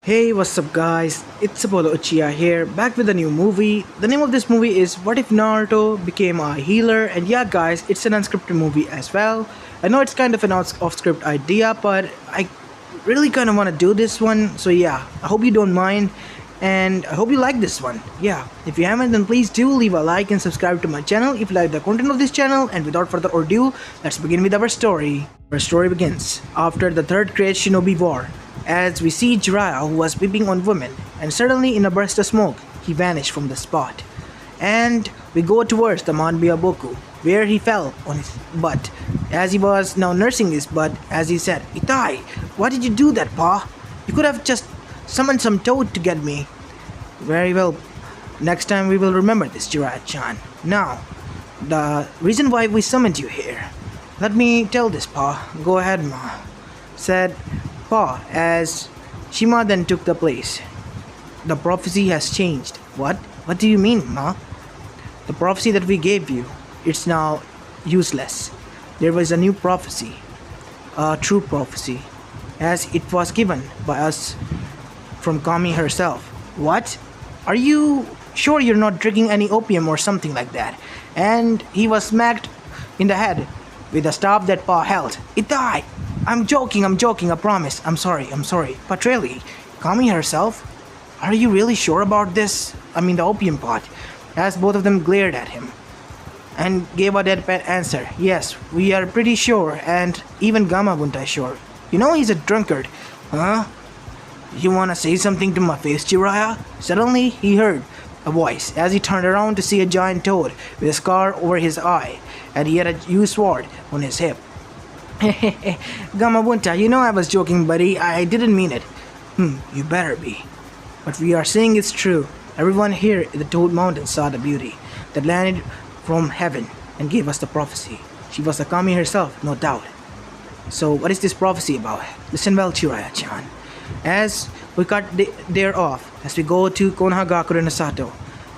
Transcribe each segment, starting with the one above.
Hey, what's up guys? It's Apollo Uchiha here, back with a new movie. The name of this movie is What If Naruto Became a Healer? And yeah guys, it's an unscripted movie as well. I know it's kind of an off-script idea, but I really kind of want to do this one. So yeah, I hope you don't mind. And I hope you like this one. Yeah, if you haven't, then please do leave a like and subscribe to my channel if you like the content of this channel. And without further ado, let's begin with our story. Our story begins after the third Great Shinobi War, as we see Jiraiya, who was peeping on women, and suddenly in a burst of smoke, he vanished from the spot. And we go towards the Mount Boku, where he fell on his butt, as he was now nursing his butt, as he said, "Itai, why did you do that, Pa? You could have just summoned some toad to get me." "Very well, next time we will remember this, Jiraiya-chan. Now, the reason why we summoned you here. Let me tell this, Pa. Go ahead, Ma," said Pa, as Shima then took the place. "The prophecy has changed." "What? What do you mean, Ma?" "The prophecy that we gave you, it's now useless. There was a new prophecy, a true prophecy, as it was given by us from Kami herself." "What? Are you sure you're not drinking any opium or something like that?" And he was smacked in the head with the staff that Pa held. "Itai! I'm joking, I promise. I'm sorry. But really, Kami herself? Are you really sure about this? I mean the opium pot," as both of them glared at him and gave a deadpan answer. "Yes, we are pretty sure, and even Gamabunta is sure. You know he's a drunkard." "Huh? You wanna say something to my face, Jiraiya?" Suddenly he heard a voice as he turned around to see a giant toad with a scar over his eye, and he had a huge sword on his hip. "Gamabunta, you know I was joking, buddy. I didn't mean it." You better be. What we are saying is true. Everyone here in the Toad Mountain saw the beauty that landed from heaven and gave us the prophecy. She was the Kami herself, no doubt. So what is this prophecy about? Listen well, Jiraiya-chan. As we cut there off, as we go to Konohagakure no Sato,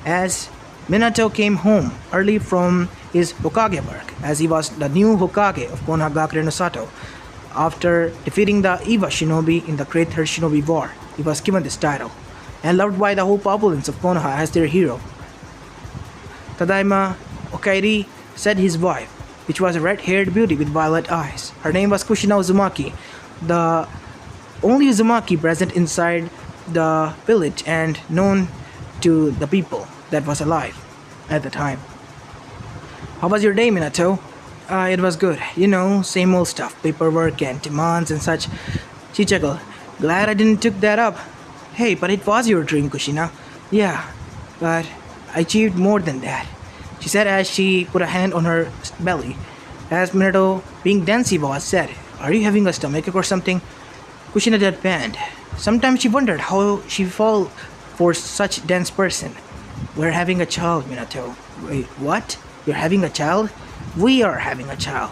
as Minato came home early from his Hokage work, as he was the new Hokage of Konohagakure no Sato. After defeating the Eva Shinobi in the Great Third Shinobi War, he was given this title, and loved by the whole populace of Konoha as their hero. Tadaima Okairi said his wife, which was a red-haired beauty with violet eyes. Her name was Kushina Uzumaki, the only Uzumaki present inside the village and known to the people that was alive at the time. "How was your day, Minato?" It was good. You know, same old stuff, paperwork and demands and such." She chuckled. "Glad I didn't took that up." "Hey, but it was your dream, Kushina." "Yeah, but I achieved more than that," she said as she put a hand on her belly. As Minato, being dense he was, said, "Are you having a stomachache or something?" Kushina deadpanned. Sometimes she wondered how she fall for such dense person. "We're having a child, Minato." "Wait, what? You're having a child?" "We are having a child."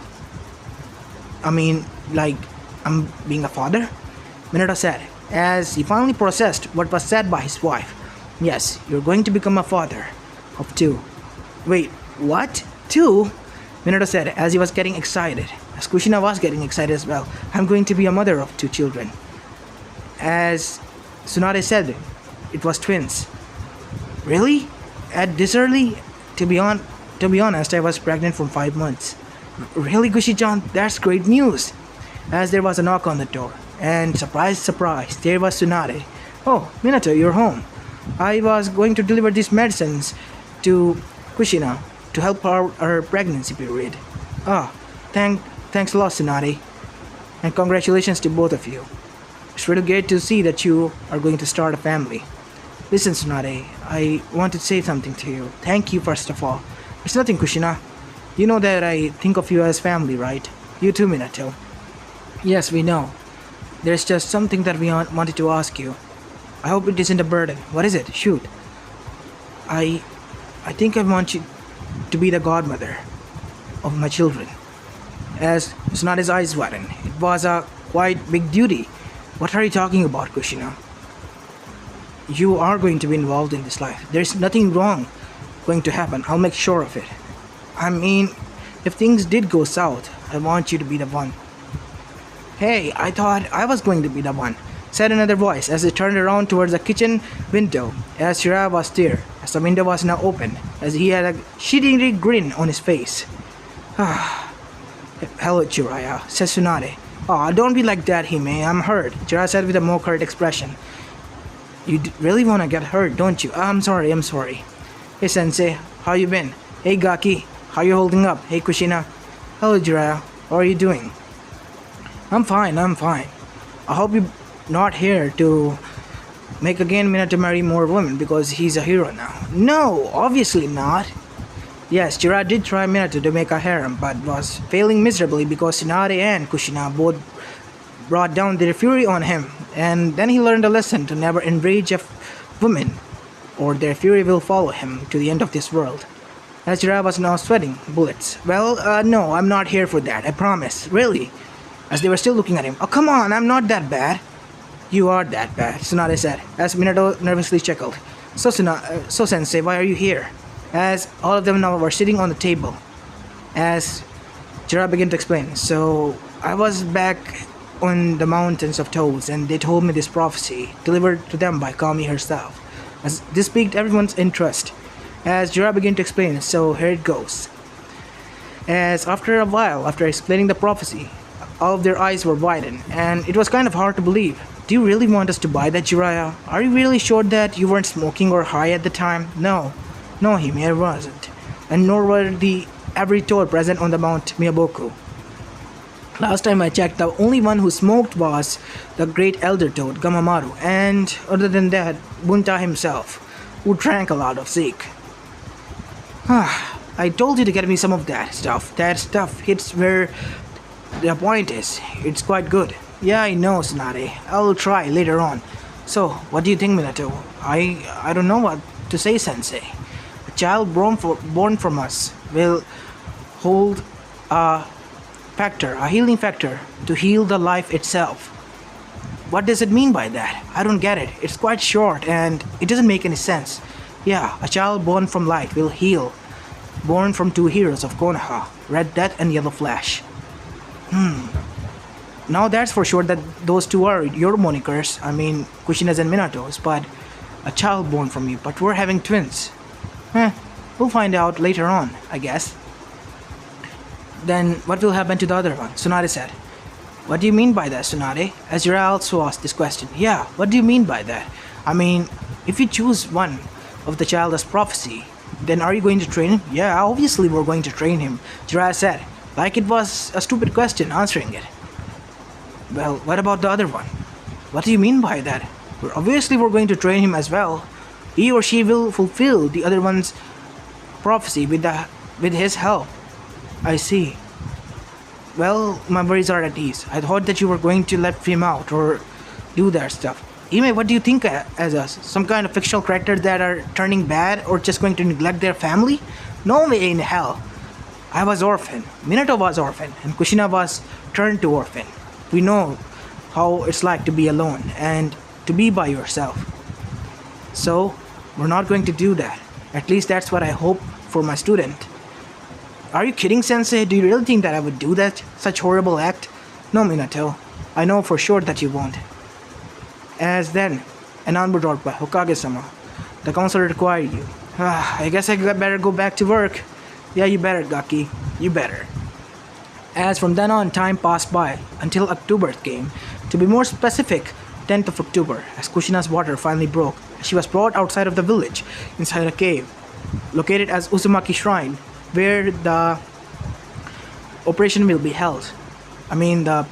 "I mean, like, I'm being a father?" Minato said, as he finally processed what was said by his wife. "Yes, you're going to become a father of two." "Wait, what? Two?" Minato said as he was getting excited, as Kushina was getting excited as well. "I'm going to be a mother of two children." As Tsunade said, it was twins. "Really? At this early?" To be honest, I was pregnant for 5 months." "Really, Gushi-chan? That's great news." As there was a knock on the door, and surprise, surprise, there was Tsunade. "Oh, Minato, you're home. I was going to deliver these medicines to Kushina to help her pregnancy period." "Ah, thanks a lot, Tsunade. And congratulations to both of you. It's really great to see that you are going to start a family." "Listen, Tsunade, I want to say something to you. Thank you, first of all." "It's nothing, Kushina. You know that I think of you as family, right?" "You too, Minato." "Yes, we know. There's just something that we wanted to ask you. I hope it isn't a burden." "What is it? Shoot." I think I want you to be the godmother of my children." As Tsunade's eyes widened, it was a quite big duty. "What are you talking about, Kushina?" "You are going to be involved in this life. There's nothing wrong going to happen. I'll make sure of it. I mean, if things did go south, I want you to be the one." "Hey, I thought I was going to be the one." said another voice as they turned around towards the kitchen window, as Jiraiya was there, as the window was now open, as he had a shitty grin on his face. Hello, Jiraiya, said Tsunade. Aw, don't be like that, Hime, I'm hurt, Jiraiya said with a more hurt expression. You really wanna get hurt, don't you? I'm sorry. Hey, Sensei, how you been? Hey, Gaki, how you holding up? Hey, Kushina. Hello, Jiraiya, how are you doing? I'm fine. I hope you're not here to make again Minato marry more women because he's a hero now. No, obviously not. Yes, Jiraiya did try Minato to make a harem, but was failing miserably because Tsunade and Kushina both brought down their fury on him, and then he learned a lesson to never enrage a woman, or their fury will follow him to the end of this world. As Jiraiya was now sweating bullets. Well, no, I'm not here for that, I promise, really. As they were still looking at him. Oh, come on, I'm not that bad. You are that bad, Tsunade said, as Minato nervously chuckled. So Sensei, why are you here? As all of them now were sitting on the table. As Jiraiya began to explain. So, I was back on the mountains of Toads, and they told me this prophecy, delivered to them by Kami herself. As this piqued everyone's interest. As Jiraiya began to explain, so here it goes. As after a while, after explaining the prophecy, all of their eyes were widened, and it was kind of hard to believe. Do you really want us to buy that, Jiraiya? Are you really sure that you weren't smoking or high at the time? No, Hime, I wasn't. And nor were the every toad present on the Mount Miyaboku. Last time I checked, the only one who smoked was the great elder toad, Gamamaru, and other than that, Bunta himself, who drank a lot of Zeke. I told you to get me some of that stuff. That stuff hits where the point is. It's quite good. Yeah, I know, Tsunade. I'll try later on. So, what do you think, Minato? I don't know what to say, Sensei. A child born from us will hold a healing factor, to heal the life itself. What does it mean by that? I don't get it. It's quite short and it doesn't make any sense. Yeah, a child born from light will heal. Born from two heroes of Konoha, Red Death and Yellow Flash. Now that's for sure that those two are your monikers, I mean Kushina's and Minato's, but a child born from you, but we're having twins. We'll find out later on, I guess. Then what will happen to the other one? Tsunade said. What do you mean by that, Tsunade? As Jiraiya also asked this question. Yeah, what do you mean by that? I mean, if you choose one of the child as prophecy, then are you going to train him? Yeah, obviously we're going to train him, Jiraiya said, like it was a stupid question answering it. Well, what about the other one? What do you mean by that? Obviously we're going to train him as well. He or she will fulfill the other one's prophecy with his help. I see. Well, my worries are at ease. I thought that you were going to let him out or do that stuff. Ime, what do you think as us? Some kind of fictional characters that are turning bad or just going to neglect their family? No way in hell. I was orphan, Minato was orphan, and Kushina was turned to orphan. We know how it's like to be alone and to be by yourself. So, we're not going to do that. At least that's what I hope for my student. Are you kidding, Sensei? Do you really think that I would do that? Such horrible act? No, Minato. I know for sure that you won't. As then, an onward brought by Hokage-sama. The council required you. I guess I better go back to work. Yeah, you better, Gaki. You better. As from then on, time passed by until October came. To be more specific, 10th of October, as Kushina's water finally broke. She was brought outside of the village, inside a cave, located as Uzumaki Shrine, where the operation will be held. I mean, the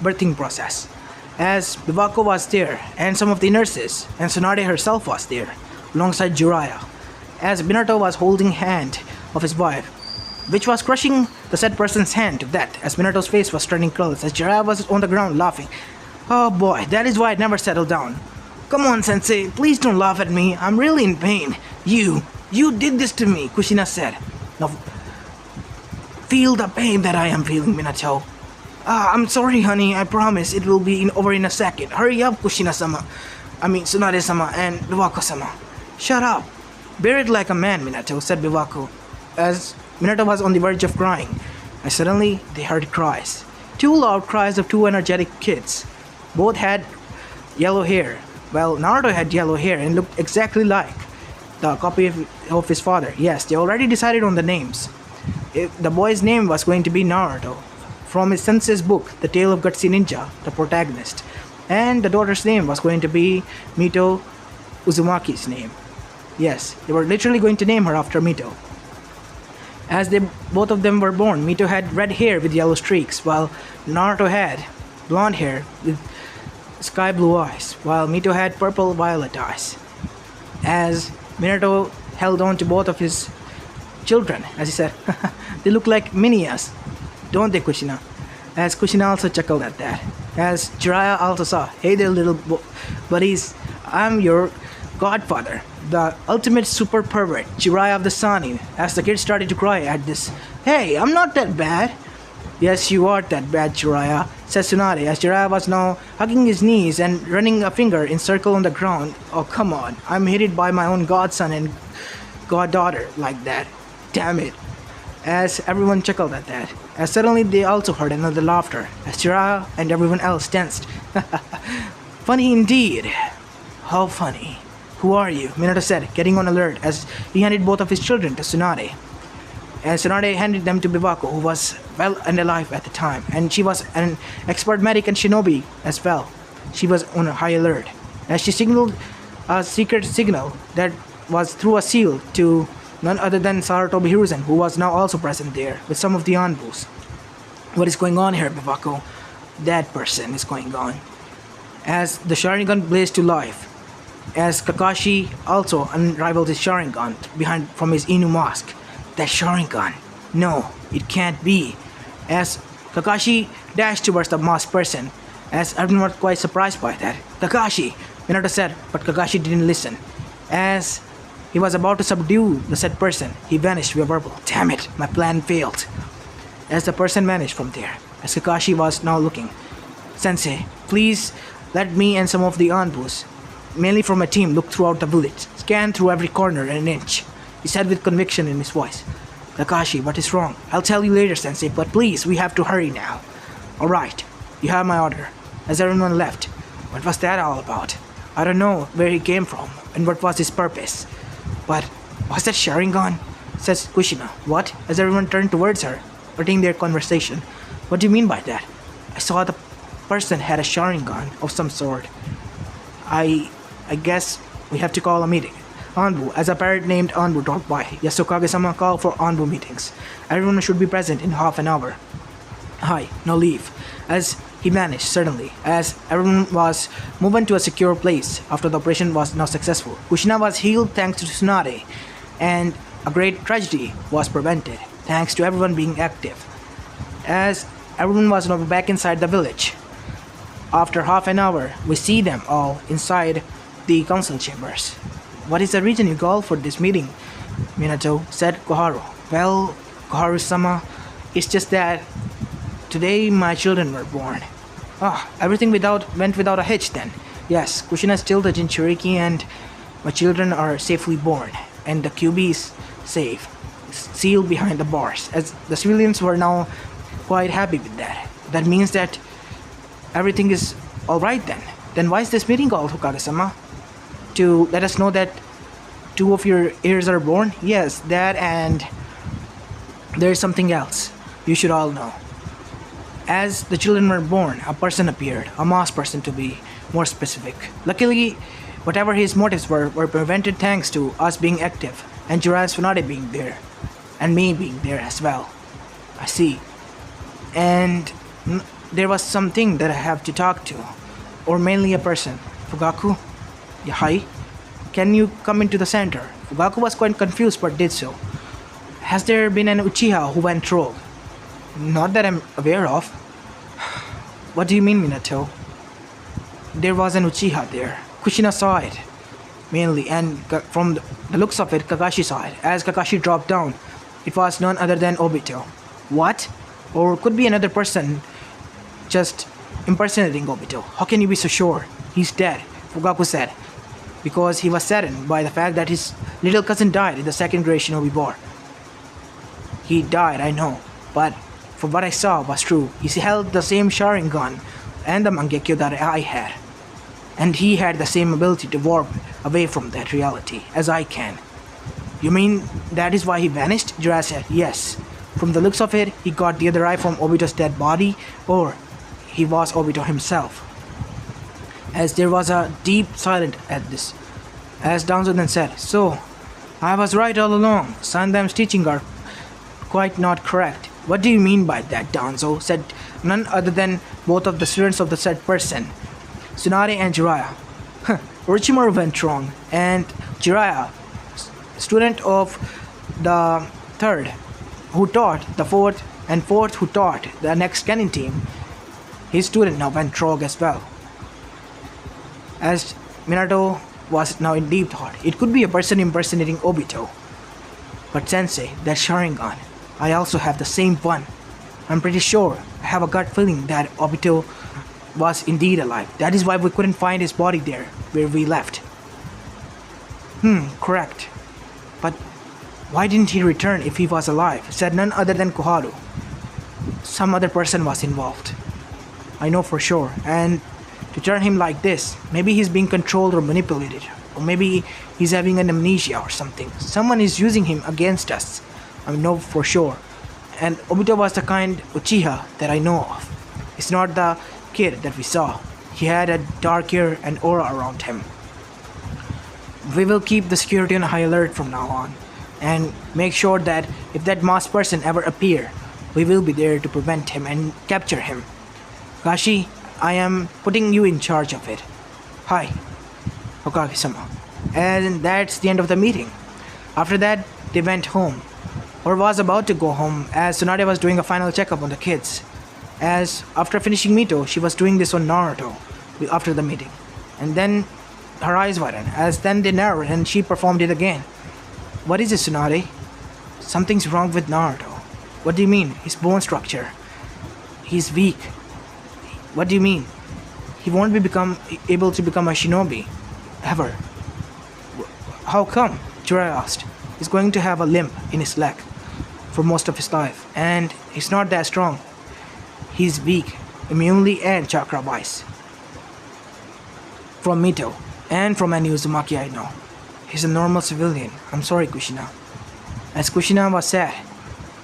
birthing process. As Bivako was there, and some of the nurses, and Tsunade herself was there, alongside Jiraiya. As Minato was holding hand of his wife, which was crushing the said person's hand to death, as Minato's face was turning colors, as Jiraiya was on the ground laughing. Oh boy, that is why it never settled down. Come on, Sensei, please don't laugh at me. I'm really in pain. You did this to me, Kushina said. Now, feel the pain that I am feeling, Minato. I'm sorry, honey. I promise it will be over in a second. Hurry up, Kushina-sama. I mean, Tsunade-sama and Bivako-sama. Shut up. Bear it like a man, Minato, said Bivako, as Minato was on the verge of crying. And suddenly, they heard cries. Two loud cries of two energetic kids. Both had yellow hair. Well, Naruto had yellow hair and looked exactly like the copy of his father. Yes, they already decided on the names. The boy's name was going to be Naruto, from his sensei's book, The Tale of Gutsy Ninja, the protagonist. And the daughter's name was going to be Mito Uzumaki's name. Yes, they were literally going to name her after Mito. As they both of them were born, Mito had red hair with yellow streaks, while Naruto had blonde hair with sky blue eyes, while Mito had purple violet eyes. As Minato held on to both of his children, as he said, they look like mini-us, don't they, Kushina? As Kushina also chuckled at that. As Jiraiya also saw, hey there little buddies, I'm your godfather, the ultimate super pervert, Jiraiya of the Sani. As the kids started to cry at this, hey, I'm not that bad. Yes, you are that bad, Jiraiya, said Tsunade, as Jiraiya was now hugging his knees and running a finger in circle on the ground. Oh, come on, I'm hated by my own godson and goddaughter like that. Damn it. As everyone chuckled at that, as suddenly they also heard another laughter, as Jiraiya and everyone else tensed. Funny indeed. How funny. Who are you? Minato said, getting on alert as he handed both of his children to Tsunade. And Tsunade handed them to Bibako, who was well and alive at the time, and she was an expert medic and shinobi as well. She was on a high alert, as she signaled a secret signal that was through a seal to none other than Sarutobi Hiruzen, who was now also present there with some of the Anbus. What is going on here, Bibako? That person is going on. As the Sharingan blazed to life, as Kakashi also unrivaled his Sharingan behind from his Inu mask. That Sharingan. No, it can't be. As Kakashi dashed towards the masked person, as everyone was quite surprised by that. Kakashi! Minato said, but Kakashi didn't listen. As he was about to subdue the said person, he vanished via verbal. Damn it, my plan failed. As the person vanished from there, as Kakashi was now looking. Sensei, please let me and some of the Anbus, mainly from my team, look throughout the village. Scan through every corner and inch. He said with conviction in his voice. Kakashi, what is wrong? I'll tell you later, Sensei, but please, we have to hurry now. Alright, you have my order. As everyone left, what was that all about? I don't know where he came from and what was his purpose. But, was that Sharingan? Says Kushina. What? As everyone turned towards her, putting their conversation. What do you mean by that? I saw the person had a Sharingan of some sort. I guess we have to call a meeting. Anbu, as a parrot named Anbu dropped by, Yasukage-sama called for Anbu meetings. Everyone should be present in half an hour. Hi, now leave. As he vanished suddenly, as everyone was moved to a secure place after the operation was now successful. Kushina was healed thanks to Tsunade, and a great tragedy was prevented thanks to everyone being active. As everyone was now back inside the village. After half an hour, we see them all inside the council chambers. What is the reason you called for this meeting? Minato said Koharu. Well, Koharu-sama, it's just that today my children were born. Everything went without a hitch then. Yes, Kushina is still the Jinchuriki and my children are safely born. And the QB is safe, sealed behind the bars. As the civilians were now quite happy with that. That means that everything is alright then. Then why is this meeting called, Hokage-sama? To let us know that 2 of your heirs are born? Yes, that and there is something else you should all know. As the children were born, a person appeared, a masked person to be more specific. Luckily, whatever his motives were prevented thanks to us being active and Jiraiya Tsunade being there, and me being there as well. I see. And there was something that I have to talk to, or mainly a person. Fugaku? Yeah, hi. Can you come into the center? Fugaku was quite confused but did so. Has there been an Uchiha who went rogue? Not that I'm aware of. What do you mean, Minato? There was an Uchiha there. Kushina saw it, mainly, and from the looks of it, Kakashi saw it. As Kakashi dropped down, it was none other than Obito. What? Or could be another person just impersonating Obito. How can you be so sure? He's dead, Fugaku said, because he was saddened by the fact that his little cousin died in the second Great Shinobi War. He died, I know, but for what I saw was true. He held the same Sharingan and the Mangekyo that I had. and he had the same ability to warp away from that reality as I can. You mean that is why he vanished? Jiraiya said, yes. From the looks of it, he got the other eye from Obito's dead body, or he was Obito himself. As there was a deep silence at this, as Danzo then said, so, I was right all along. Sandam's teaching are quite not correct. What do you mean by that, Danzo? Said none other than both of the students of the said person, Tsunade and Jiraiya. Orochimaru went wrong, and Jiraiya, student of the third, who taught the fourth, and fourth who taught the next Kenin team, his student now went wrong as well. As Minato was now in deep thought, it could be a person impersonating Obito. But Sensei, that Sharingan, I also have the same one. I'm pretty sure, I have a gut feeling that Obito was indeed alive. That is why we couldn't find his body there, where we left. Correct. But why didn't he return if he was alive? Said none other than Koharu. Some other person was involved. I know for sure, and to turn him like this, maybe he's being controlled or manipulated, or maybe he's having an amnesia or something. Someone is using him against us. I know for sure. And Obito was the kind Uchiha that I know of. It's not the kid that we saw. He had a dark hair and aura around him. We will keep the security on high alert from now on, and make sure that if that masked person ever appear, we will be there to prevent him and capture him. Kashi, I am putting you in charge of it. Hi, Hokage-sama. And that's the end of the meeting. After that, they went home, or was about to go home, as Tsunade was doing a final checkup on the kids. As after finishing Mito, she was doing this on Naruto after the meeting. And then her eyes widened, as then they narrowed and she performed it again. What is it, Tsunade? Something's wrong with Naruto. What do you mean? His bone structure. He's weak. What do you mean? He won't be able to become a shinobi. Ever. How come? Jiraiya asked. He's going to have a limp in his leg for most of his life, and he's not that strong. He's weak, immunely and chakra-wise. From Mito, and from any Uzumaki I know. He's a normal civilian. I'm sorry, Kushina. As Kushina was sad,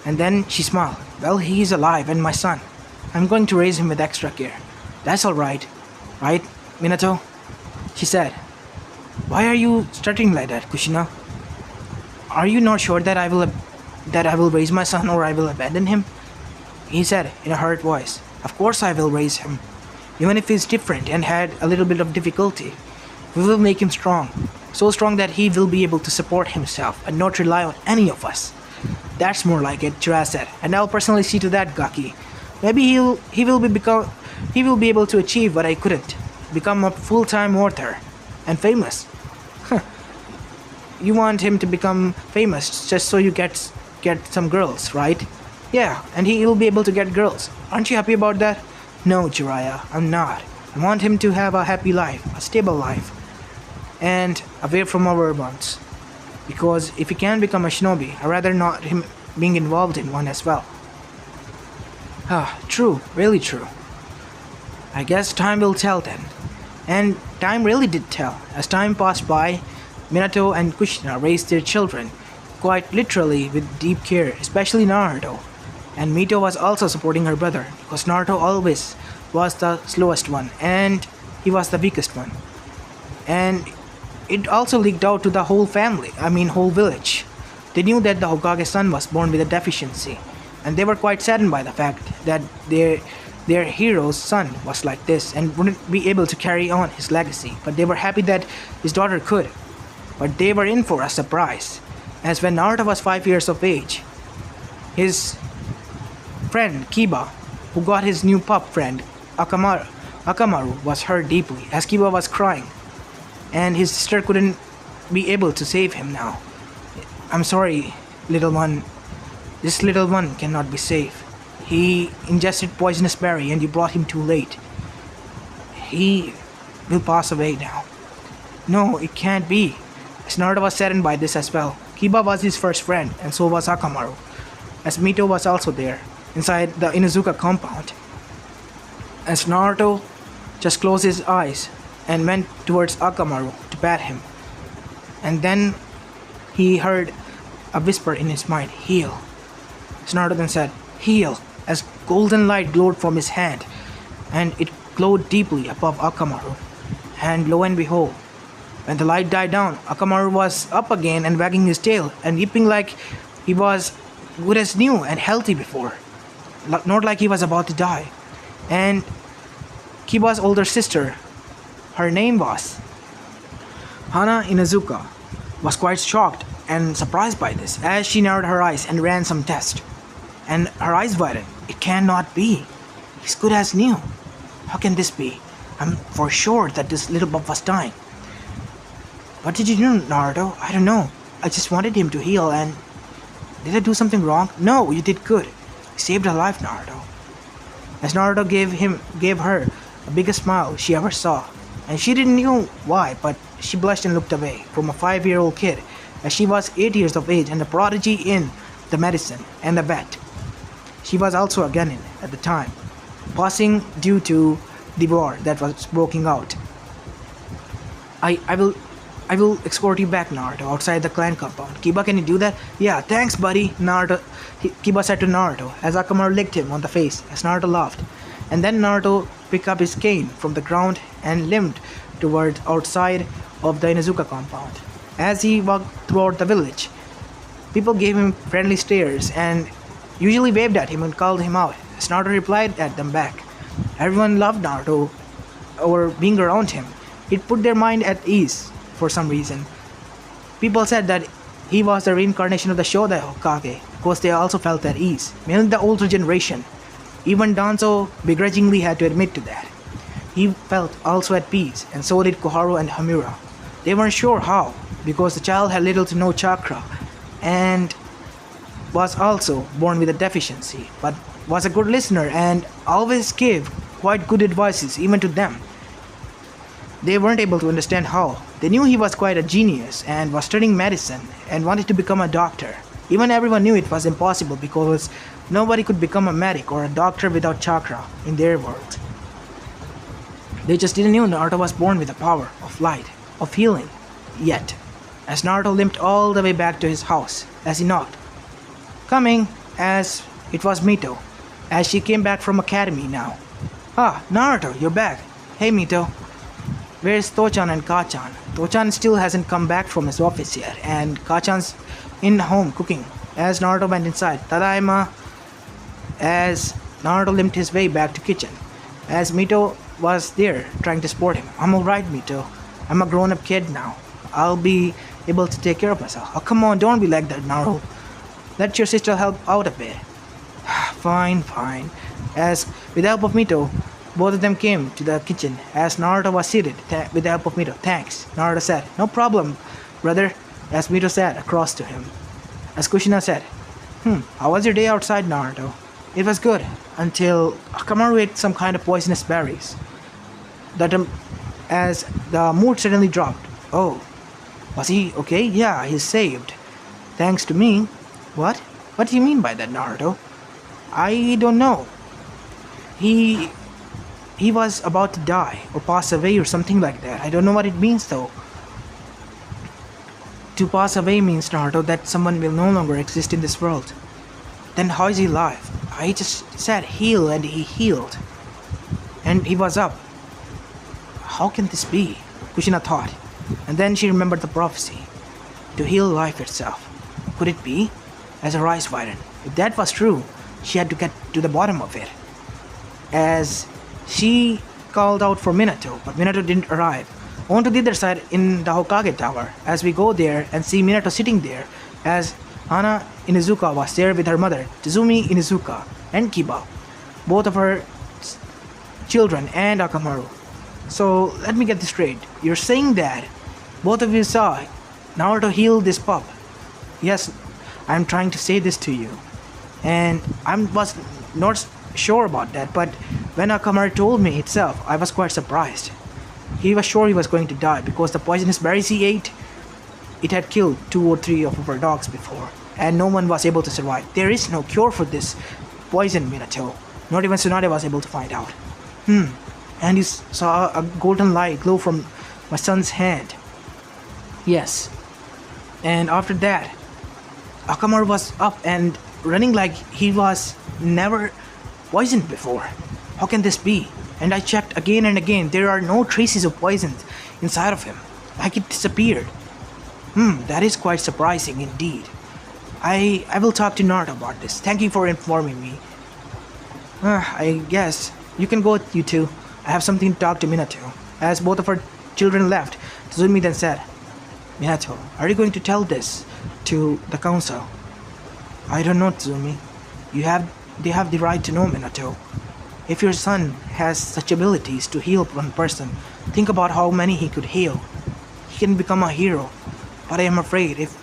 and then she smiled. Well, he is alive and my son. I'm going to raise him with extra care. That's alright. Right, Minato? She said. Why are you stuttering like that, Kushina? Are you not sure that I will raise my son or I will abandon him? He said in a hurt voice. Of course I will raise him. Even if he's different and had a little bit of difficulty, we will make him strong. So strong that he will be able to support himself and not rely on any of us. That's more like it, Jiraiya said, and I'll personally see to that, Gaki. Maybe he will be able to achieve what I couldn't. Become a full-time author. And famous. You want him to become famous just so you get some girls, right? Yeah, and he will be able to get girls. Aren't you happy about that? No, Jiraiya, I'm not. I want him to have a happy life, a stable life, and away from our bonds. Because if he can become a shinobi, I'd rather not him being involved in one as well. True, really true. I guess time will tell then. And time really did tell. As time passed by, Minato and Kushina raised their children, quite literally with deep care, especially Naruto. And Mito was also supporting her brother, because Naruto always was the slowest one, and he was the weakest one. And it also leaked out to the whole family, whole village. They knew that the Hokage's son was born with a deficiency, and they were quite saddened by the fact that their hero's son was like this and wouldn't be able to carry on his legacy, but they were happy that his daughter could. But they were in for a surprise, as when Naruto was 5 years of age, his friend Kiba, who got his new pup friend Akamaru, was hurt deeply as Kiba was crying, and his sister couldn't be able to save him now. I'm sorry, little one. This little one cannot be saved. He ingested poisonous berry and you brought him too late. He will pass away now. No, it can't be. As Naruto was saddened by this as well. Kiba was his first friend, and so was Akamaru, as Mito was also there, inside the Inuzuka compound. As Naruto just closed his eyes and went towards Akamaru to pat him. And then he heard a whisper in his mind, "Heal." Naruto then said, "Heal," as golden light glowed from his hand, and it glowed deeply above Akamaru. And lo and behold, when the light died down, Akamaru was up again and wagging his tail and yipping like he was good as new and healthy before. Not like he was about to die. And Kiba's older sister, her name was Hana Inazuka, was quite shocked and surprised by this as she narrowed her eyes and ran some tests. And her eyes widened. It cannot be. He's good as new. How can this be? I'm for sure that this little bub was dying. What did you do, Naruto? I don't know. I just wanted him to heal and... Did I do something wrong? No, you did good. You saved her life, Naruto. As Naruto gave her the biggest smile she ever saw. And she didn't know why, but she blushed and looked away from a 5-year-old kid, as she was 8 years of age and a prodigy in the medicine and the vet. She was also a genin at the time, passing due to the war that was breaking out. I will escort you back, Naruto, outside the clan compound. Kiba, can you do that? Yeah, thanks, buddy, Kiba said to Naruto, as Akamaru licked him on the face, as Naruto laughed. And then Naruto picked up his cane from the ground and limped toward outside of the Inazuka compound. As he walked throughout the village, people gave him friendly stares and usually waved at him and called him out, as Naruto replied at them back. Everyone loved Naruto or being around him. It put their mind at ease for some reason. People said that he was the reincarnation of the Shoda Hokage because they also felt at ease, mainly the older generation. Even Danzo begrudgingly had to admit to that. He felt also at peace, and so did Koharu and Hamura. They weren't sure how, because the child had little to no chakra and was also born with a deficiency, but was a good listener and always gave quite good advices even to them. They weren't able to understand how. They knew he was quite a genius and was studying medicine and wanted to become a doctor. Even everyone knew it was impossible because nobody could become a medic or a doctor without chakra in their world. They just didn't know Naruto was born with the power of light, of healing, yet. As Naruto limped all the way back to his house, as he knocked. Coming, as it was Mito, as she came back from academy now. Ah, Naruto, you're back. Hey Mito. Where's Tochan and Kachan? Tochan still hasn't come back from his office yet, and Kachan's in home cooking. As Naruto went inside, Tadaima, as Naruto limped his way back to kitchen, as Mito was there trying to support him. I'm alright, Mito. I'm a grown-up kid now. I'll be able to take care of myself. Oh, come on, don't be like that, Naruto. Let your sister help out a bit. Fine. As with the help of Mito, both of them came to the kitchen as Naruto was seated with the help of Mito. Thanks, Naruto said. No problem, brother, as Mito sat across to him. As Kushina said, how was your day outside, Naruto? It was good, until Akamaru ate some kind of poisonous berries. As the mood suddenly dropped. Oh, was he okay? Yeah, he's saved. Thanks to me. What? What do you mean by that, Naruto? I don't know. He was about to die or pass away or something like that. I don't know what it means though. To pass away means, Naruto, that someone will no longer exist in this world. Then how is he alive? I just said heal and he healed. And he was up. How can this be? Kushina thought. And then she remembered the prophecy. To heal life itself. Could it be? As her eyes widened. If that was true, she had to get to the bottom of it. As she called out for Minato, but Minato didn't arrive. On to the other side in the Hokage Tower, as we go there and see Minato sitting there, as Hana Inuzuka was there with her mother, Tizumi Inuzuka, and Kiba, both of her children and Akamaru. So, let me get this straight. You're saying that both of you saw Naruto heal this pup? Yes, I'm trying to say this to you. And I was not sure about that, but when Akamaru told me itself, I was quite surprised. He was sure he was going to die because the poisonous berries he ate, it had killed 2 or 3 of our dogs before, and no one was able to survive. There is no cure for this poison, Minato. Not even Tsunade was able to find out. and you saw a golden light glow from my son's hand. Yes. And after that, Akamaru was up and running like he was never poisoned before. How can this be? And I checked again and again. There are no traces of poison inside of him. Like it disappeared. That is quite surprising indeed. I will talk to Naruto about this. Thank you for informing me. I guess you can go, you two. I have something to talk to Minato. As both of our children left, Tazumi then said, Minato, are you going to tell this to the council? I don't know, Tazumi. They have the right to know, Minato. If your son has such abilities to heal one person, think about how many he could heal. He can become a hero. But I am afraid if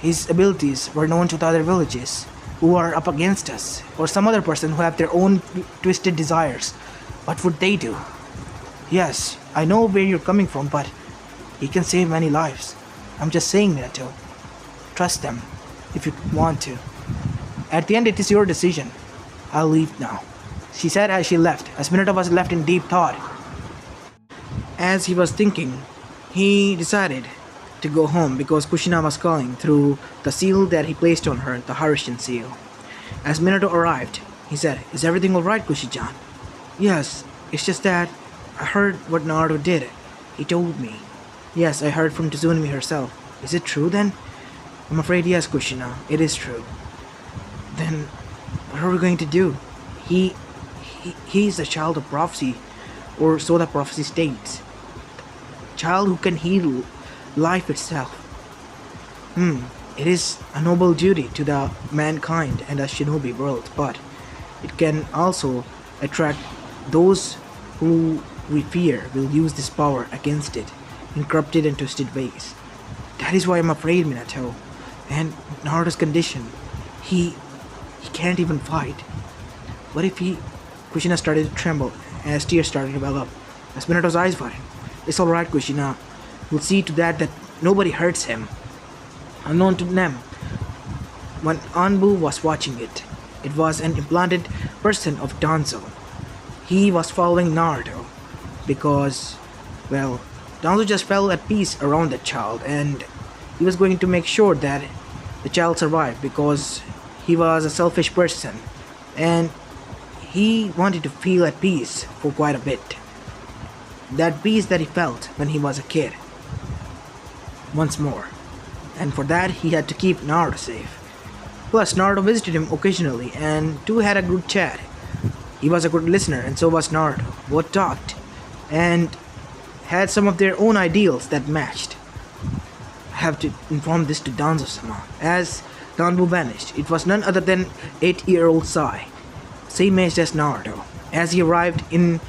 his abilities were known to the other villages who are up against us, or some other person who have their own twisted desires, what would they do? Yes, I know where you're coming from, but he can save many lives. I'm just saying, Minato. Trust them, if you want to. At the end, it is your decision. I'll leave now, she said as she left, as Minato was left in deep thought. As he was thinking, he decided to go home because Kushina was calling through the seal that he placed on her, the Harishin seal. As Minato arrived, he said, Is everything alright, Kushi-chan? Yes, it's just that I heard what Naruto did. He told me. Yes, I heard from Tazumi herself. Is it true then? I'm afraid yes, Kushina, it is true. Then, what are we going to do? He's a child of prophecy, or so the prophecy states. Child who can heal life itself. It is a noble duty to the mankind and the shinobi world, but it can also attract those who we fear will use this power against it in corrupted and twisted ways. That is why I'm afraid, Minato. And Naruto's condition, he can't even fight. What if Kushina started to tremble as tears started to well up, as Minato's eyes widened. It's alright, Kushina. We'll see to that nobody hurts him. Unknown to them, when Anbu was watching it, it was an implanted person of Danzo. He was following Naruto because, well, Danzo just felt at peace around the child, and he was going to make sure that the child survived because he was a selfish person and he wanted to feel at peace for quite a bit. That peace that he felt when he was a kid. Once more. And for that he had to keep Naruto safe. Plus Naruto visited him occasionally and two had a good chat. He was a good listener and so was Naruto. Both talked and had some of their own ideals that matched. I have to inform this to Danzo-sama. As Danbu vanished, it was none other than 8-year-old Sai, same age as Naruto. As he arrived in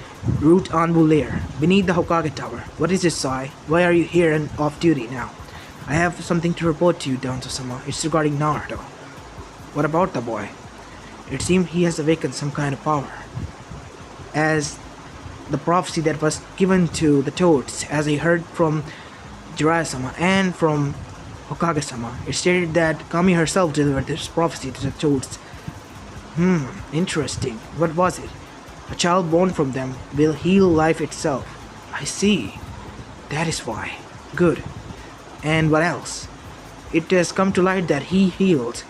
Root Anbu lair, beneath the Hokage Tower. What is it, Sai? Why are you here and off duty now? I have something to report to you, Danzo-sama. It's regarding Naruto. What about the boy? It seems he has awakened some kind of power. As the prophecy that was given to the Toads, as I heard from Jiraiya-sama and from Hokage-sama, it stated that Kami herself delivered this prophecy to the Toads. Interesting. What was it? A child born from them will heal life itself. I see. That is why. Good. And what else? It has come to light that he healed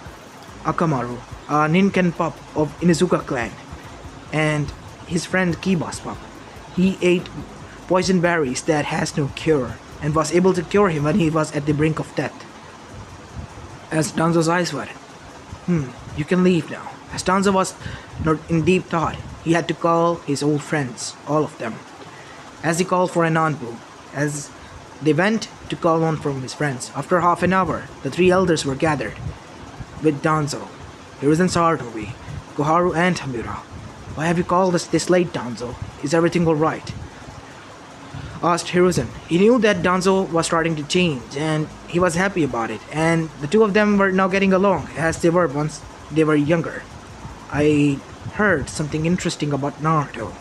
Akamaru, a Ninken pup of Inuzuka clan, and his friend Kiba's pup. He ate poison berries that has no cure, and was able to cure him when he was at the brink of death. As Danzo's eyes were, you can leave now. As Danzo was not in deep thought, he had to call his old friends, all of them. As he called for an Anbu, as they went to call on from his friends, after half an hour, the three elders were gathered with Danzo, Hiruzen Sarutobi, Koharu, and Hamura. Why have you called us this late, Danzo? Is everything alright? Asked Hiruzen. He knew that Danzo was starting to change, and he was happy about it, and the two of them were now getting along as they were once they were younger. I heard something interesting about Naruto.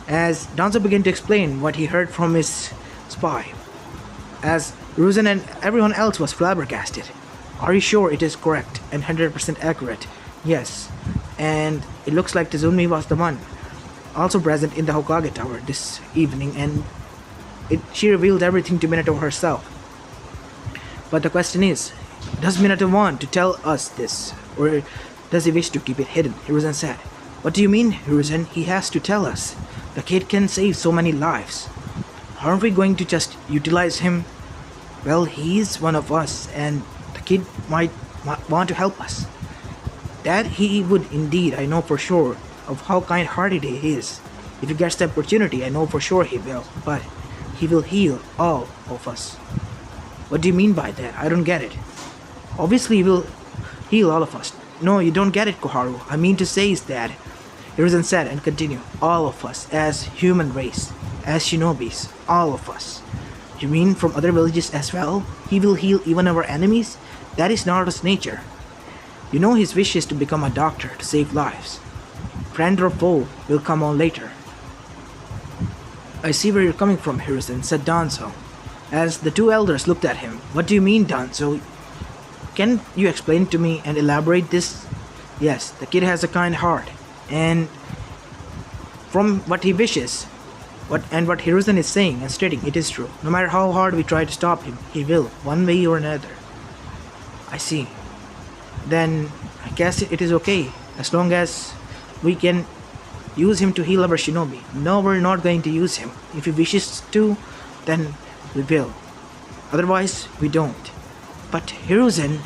As Danzo began to explain what he heard from his spy, as Hiruzen and everyone else was flabbergasted. Are you sure it is correct and 100% accurate? Yes, and it looks like Tazumi was the one also present in the Hokage Tower this evening, and she revealed everything to Minato herself. But the question is, does Minato want to tell us this, or does he wish to keep it hidden? Hiruzen said. What do you mean, Hiruzen? He has to tell us. The kid can save so many lives. Aren't we going to just utilize him? Well, he's one of us, and the kid might want to help us. That he would indeed, I know for sure, of how kind-hearted he is. If he gets the opportunity, I know for sure he will, but he will heal all of us. What do you mean by that? I don't get it. Obviously, he will heal all of us. No, you don't get it, Koharu. I mean to say is that, Hiruzen said and continued, all of us, as human race, as shinobis, all of us. You mean from other villages as well? He will heal even our enemies? That is Naruto's nature. You know his wish is to become a doctor to save lives. Friend or foe will come on later. I see where you're coming from, Hiruzen, said Danzo, as the two elders looked at him. What do you mean, Danzo? Can you explain to me and elaborate this? Yes, the kid has a kind heart, and from what he wishes, what Hiruzen is saying and stating, it is true. No matter how hard we try to stop him, he will, one way or another. I see. Then I guess it is okay, as long as we can use him to heal our shinobi. No, we're not going to use him. If he wishes to, then we will. Otherwise, we don't. But Hiruzen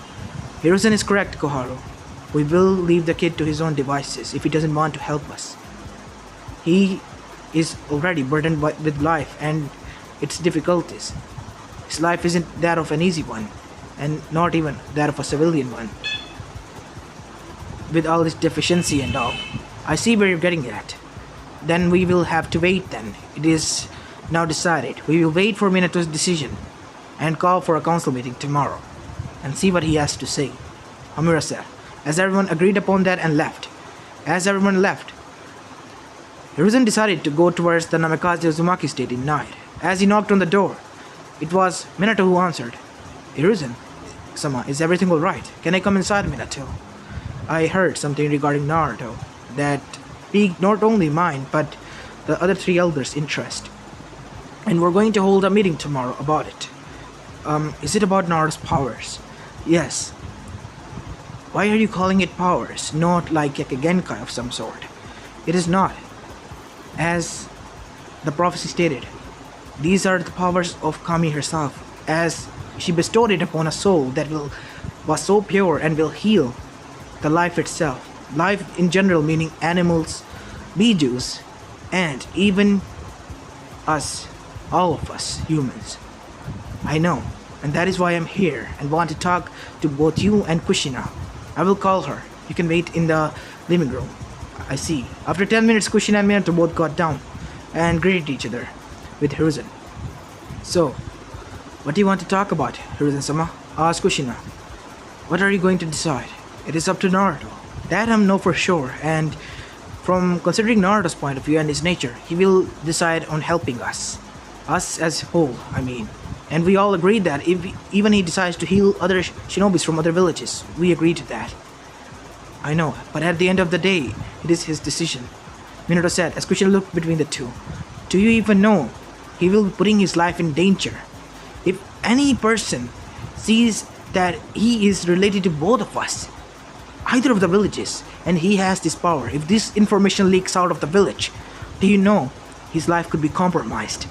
is correct, Koharu. We will leave the kid to his own devices if he doesn't want to help us. He is already burdened with life and its difficulties. His life isn't that of an easy one, and not even that of a civilian one. With all this deficiency and all. I see where you're getting at. Then we will have to wait then. It is now decided. We will wait for Minato's decision and call for a council meeting tomorrow and see what he has to say. Hamura said, as everyone agreed upon that and left. As everyone left, Hiruzen decided to go towards the Namikaze Uzumaki state in night. As he knocked on the door, it was Minato who answered. Hiruzen-sama, is everything alright? Can I come inside, Minato? I heard something regarding Naruto that piqued not only mine but the other three elders' interest. And we're going to hold a meeting tomorrow about it. Is it about Naruto's powers? Yes. Why are you calling it powers, not like a Genkai of some sort? It is not. As the prophecy stated, these are the powers of Kami herself, as she bestowed it upon a soul that was so pure and will heal the life itself. Life in general, meaning animals, bijus, and even us, all of us humans. I know, and that is why I'm here and want to talk to both you and Kushina. I will call her. You can wait in the living room. I see. After 10 minutes, Kushina and Minato both got down and greeted each other with Hiruzen. So, what do you want to talk about, Hiruzen-sama? Asked Kushina. What are you going to decide? It is up to Naruto. That I know for sure, and from considering Naruto's point of view and his nature, he will decide on helping us. Us as whole, I mean. And we all agreed that if even he decides to heal other shinobis from other villages, we agree to that. I know, but at the end of the day, it is his decision, Minato said as Kushina looked between the two. Do you even know? He will be putting his life in danger. If any person sees that he is related to both of us, either of the villages, and he has this power, if this information leaks out of the village, do you know his life could be compromised?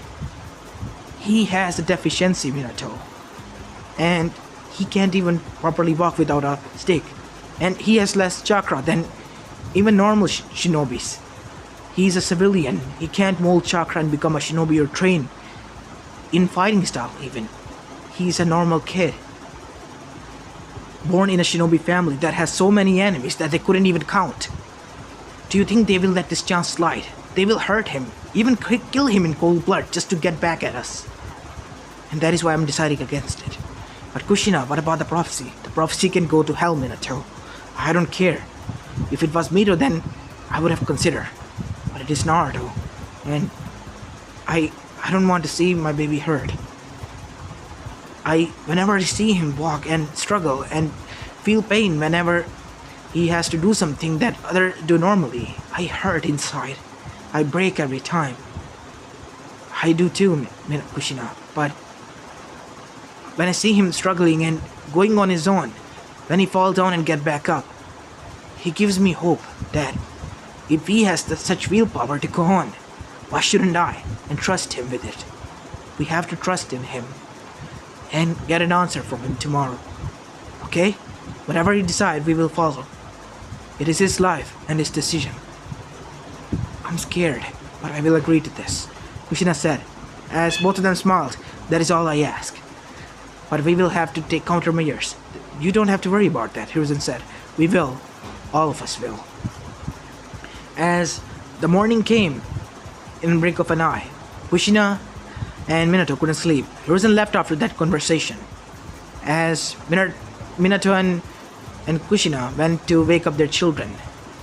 He has a deficiency, Minato, and he can't even properly walk without a stick, and he has less chakra than even normal shinobis. He's a civilian. He can't mold chakra and become a shinobi or train in fighting style even. He's a normal kid, born in a shinobi family that has so many enemies that they couldn't even count. Do you think they will let this chance slide? They will hurt him, even kill him in cold blood just to get back at us. And that is why I'm deciding against it. But Kushina, what about the prophecy? The prophecy can go to hell, Minato. I don't care. If it was Mito, then I would have considered. But it is Naruto, and I don't want to see my baby hurt. Whenever I see him walk and struggle and feel pain whenever he has to do something that others do normally, I hurt inside. I break every time. I do too, Kushina, but when I see him struggling and going on his own, when he falls down and get back up, he gives me hope that if he has such willpower to go on, why shouldn't I and trust him with it? We have to trust in him and get an answer from him tomorrow. Okay? Whatever he decides, we will follow. It is his life and his decision. I'm scared, but I will agree to this, Kushina said. As both of them smiled, that is all I ask. But we will have to take countermeasures. You don't have to worry about that, Hiruzen said. We will. All of us will. As the morning came, in the blink of an eye, Kushina and Minato couldn't sleep. Hiruzen left after that conversation. As Minato and Kushina went to wake up their children.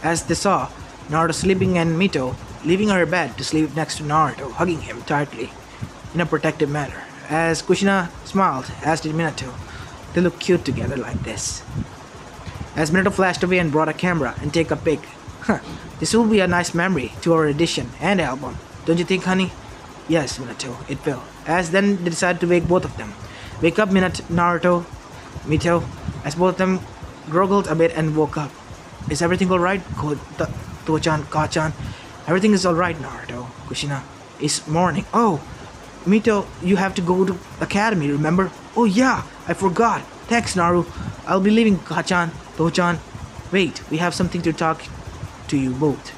As they saw Naruto sleeping and Mito leaving her bed to sleep next to Naruto, hugging him tightly in a protective manner. As Kushina smiled, as did Minato. They look cute together like this. As Minato flashed away and brought a camera and take a pic. This will be a nice memory to our edition and album. Don't you think, honey? Yes, Minato, it will. As then they decided to wake both of them. Wake up Naruto, Mito, as both of them gurgled a bit and woke up. Is everything alright? To-chan, Ka-chan. Everything is alright, Naruto, Kushina. It's morning. Oh, Mito, you have to go to academy, remember? Oh yeah, I forgot. Thanks, Naru. I'll be leaving, Ka-chan, To-chan. Wait, we have something to talk to you both.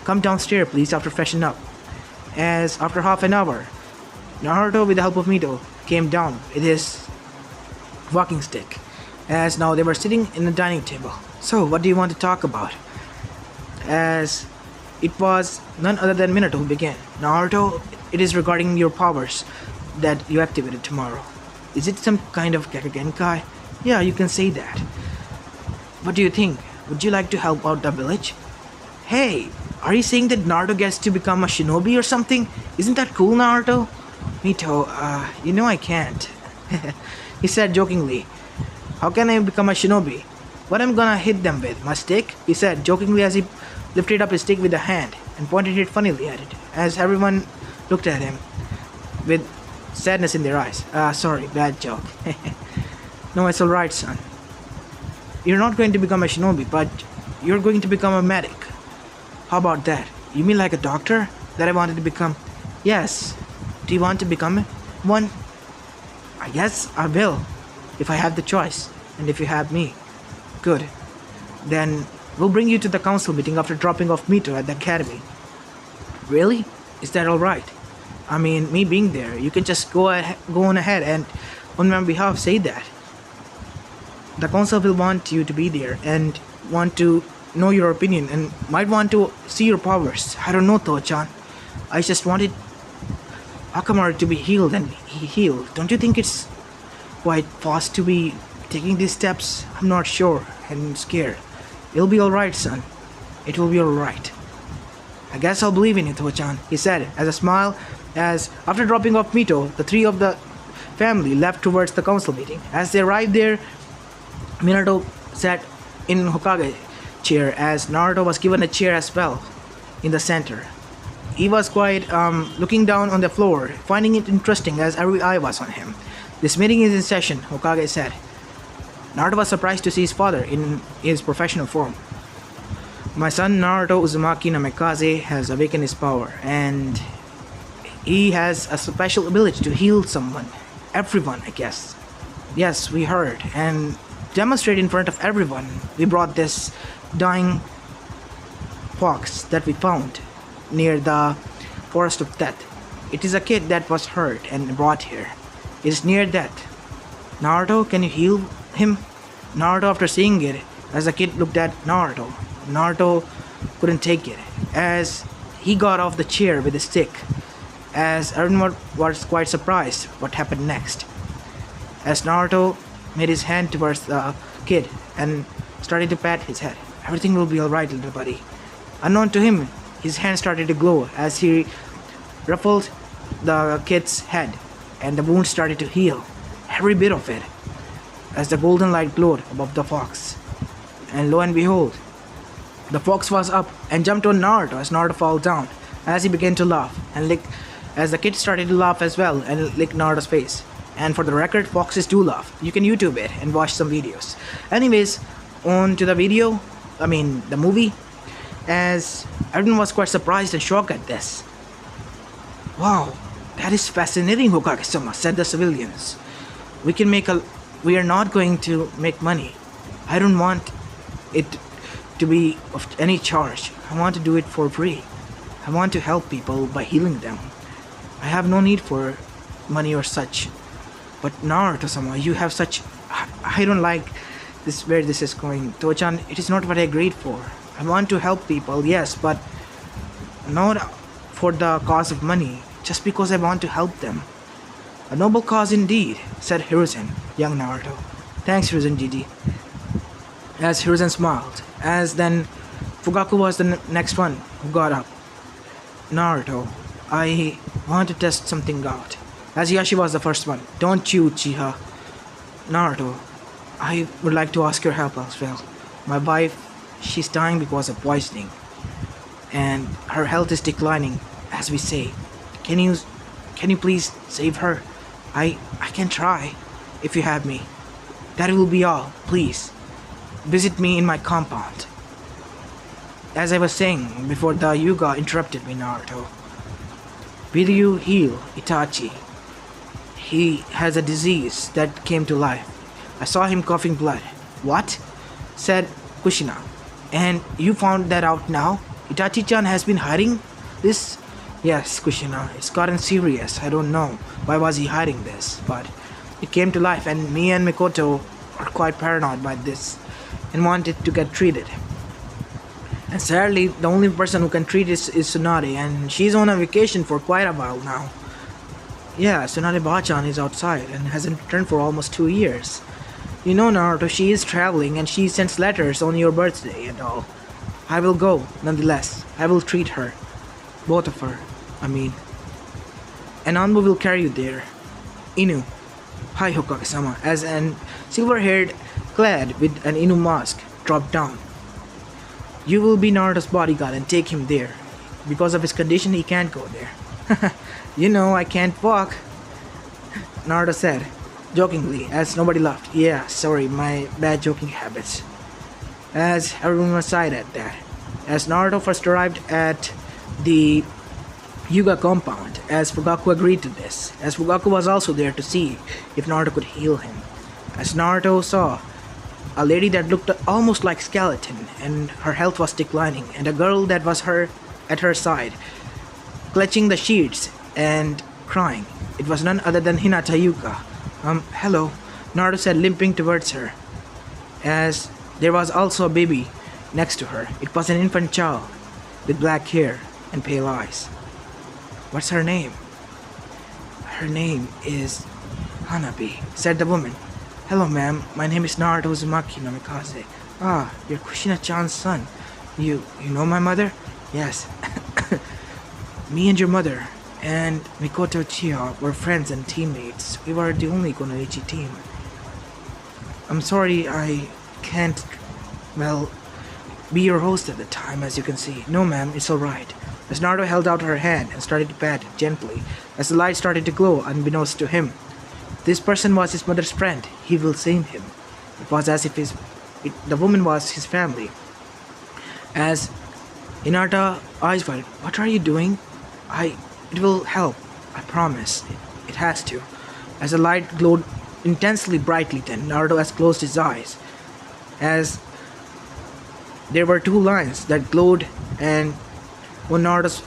Come downstairs, please, after freshen up. As after half an hour, Naruto, with the help of Mito, came down with his walking stick. As now they were sitting in the dining table. So, what do you want to talk about? As it was none other than Minato who began. Naruto, it is regarding your powers that you activated tomorrow. Is it some kind of Kage? Yeah, you can say that. What do you think? Would you like to help out the village? Hey, are you saying that Naruto gets to become a shinobi or something? Isn't that cool, Naruto? Mito, you know I can't. He said jokingly. How can I become a shinobi? What am I gonna hit them with? My stick? He said jokingly as he lifted up his stick with a hand and pointed it funnily at it, as everyone looked at him with sadness in their eyes. Sorry, bad joke. No, it's alright, son. You're not going to become a shinobi, but you're going to become a medic. How about that? You mean like a doctor that I wanted to become? Yes. Do you want to become one? I guess I will, if I have the choice, and if you have me. Good. Then we'll bring you to the council meeting after dropping off Mito at the academy. Really? Is that alright? I mean, me being there, you can just go on ahead and on my behalf say that. The council will want you to be there and want to know your opinion and might want to see your powers. I don't know, To-chan. I just wanted Akamaru to be healed and he healed. Don't you think it's quite fast to be taking these steps? I'm not sure. I'm scared. It'll be alright, son. It will be alright. I guess I'll believe in you, To-chan, he said as a smile as after dropping off Mito, the three of the family left towards the council meeting. As they arrived there, Minato sat in Hokage chair as Naruto was given a chair as well in the center. He was quite looking down on the floor, finding it interesting as every eye was on him. This meeting is in session, Hokage said. Naruto was surprised to see his father in his professional form. My son Naruto Uzumaki Namikaze has awakened his power and he has a special ability to heal someone. Everyone, I guess. Yes, we heard and demonstrate in front of everyone. We brought this dying fox that we found near the forest of death. It is a kid that was hurt and brought here. It is near death. Naruto, can you heal him? Naruto, after seeing it, as the kid looked at Naruto couldn't take it as he got off the chair with a stick, as everyone was quite surprised what happened next. As Naruto made his hand towards the kid and started to pat his head. Everything will be alright, little buddy. Unknown to him, his hand started to glow as he ruffled the kid's head and the wound started to heal, every bit of it, as the golden light glowed above the fox. And lo and behold, the fox was up and jumped on Naruto as Naruto fell down. as he began to laugh and lick, as the kid started to laugh as well and lick Naruto's face. And for the record, foxes do laugh. You can YouTube it and watch some videos. Anyways, on to the video, the movie, as everyone was quite surprised and shocked at this. Wow, that is fascinating, Hokage-sama, said the civilians. We are not going to make money. I don't want it to be of any charge. I want to do it for free. I want to help people by healing them. I have no need for money or such. But Naruto-sama, you have such... I don't like this where this is going. Tocha-chan, it is not what I agreed for. I want to help people, yes, but not for the cause of money, just because I want to help them. A noble cause indeed, said Hiruzen, young Naruto. Thanks, Hiruzen Gigi. As Hiruzen smiled, as then Fugaku was the next one who got up. Naruto, I want to test something out. As Yashi was the first one. Don't you, Uchiha. Naruto, I would like to ask your help as well. My wife, she's dying because of poisoning. And her health is declining, as we say. Can you please save her? I can try, if you have me. That will be all, please. Visit me in my compound. As I was saying before the Hyuga interrupted me, Naruto. Will you heal Itachi? He has a disease that came to life. I saw him coughing blood. What? Said Kushina. And you found that out now? Itachi-chan has been hiding this? Yes, Kushina. It's gotten serious. I don't know why was he hiding this, but it came to life and me and Mikoto are quite paranoid by this and wanted to get treated. And sadly, the only person who can treat it is Tsunade, and she's on a vacation for quite a while now. Yeah, Tsunade Bachan is outside and hasn't returned for almost 2 years. You know, Naruto, she is traveling and she sends letters on your birthday and all. I will go, nonetheless. I will treat her. Both of her, And Anbu will carry you there. Inu. Hi, Hokage-sama. As an silver-haired, clad with an Inu mask, dropped down. You will be Naruto's bodyguard and take him there. Because of his condition, he can't go there. You know, I can't walk, Naruto said, jokingly, as nobody laughed. Yeah, sorry, my bad joking habits. As everyone was sighed at that. As Naruto first arrived at the Hyuga compound, as Fugaku agreed to this, as Fugaku was also there to see if Naruto could heal him. As Naruto saw a lady that looked almost like skeleton, and her health was declining, and a girl that was at her side, clutching the sheets and crying. It was none other than Hinata Hyuga. Hello, Naruto said, limping towards her. As there was also a baby next to her. It was an infant child with black hair and pale eyes. What's her name? Her name is Hanabi, said the woman. Hello, ma'am. My name is Naruto Uzumaki no Mikaze. Ah, you're Kushina-chan's son. You know my mother? Yes. Me and your mother and Mikoto Uchiha were friends and teammates. We were the only Kunoichi team. I'm sorry I can't, be your host at the time, as you can see. No, ma'am, it's alright. As Naruto held out her hand and started to pat it gently, as the light started to glow unbeknownst to him. This person was his mother's friend. He will save him. It was as if the woman was his family. As Hinata eyes wide, what are you doing? It will help. I promise. It has to. As the light glowed intensely brightly then, Naruto has closed his eyes. As there were two lines that glowed and on Naruto's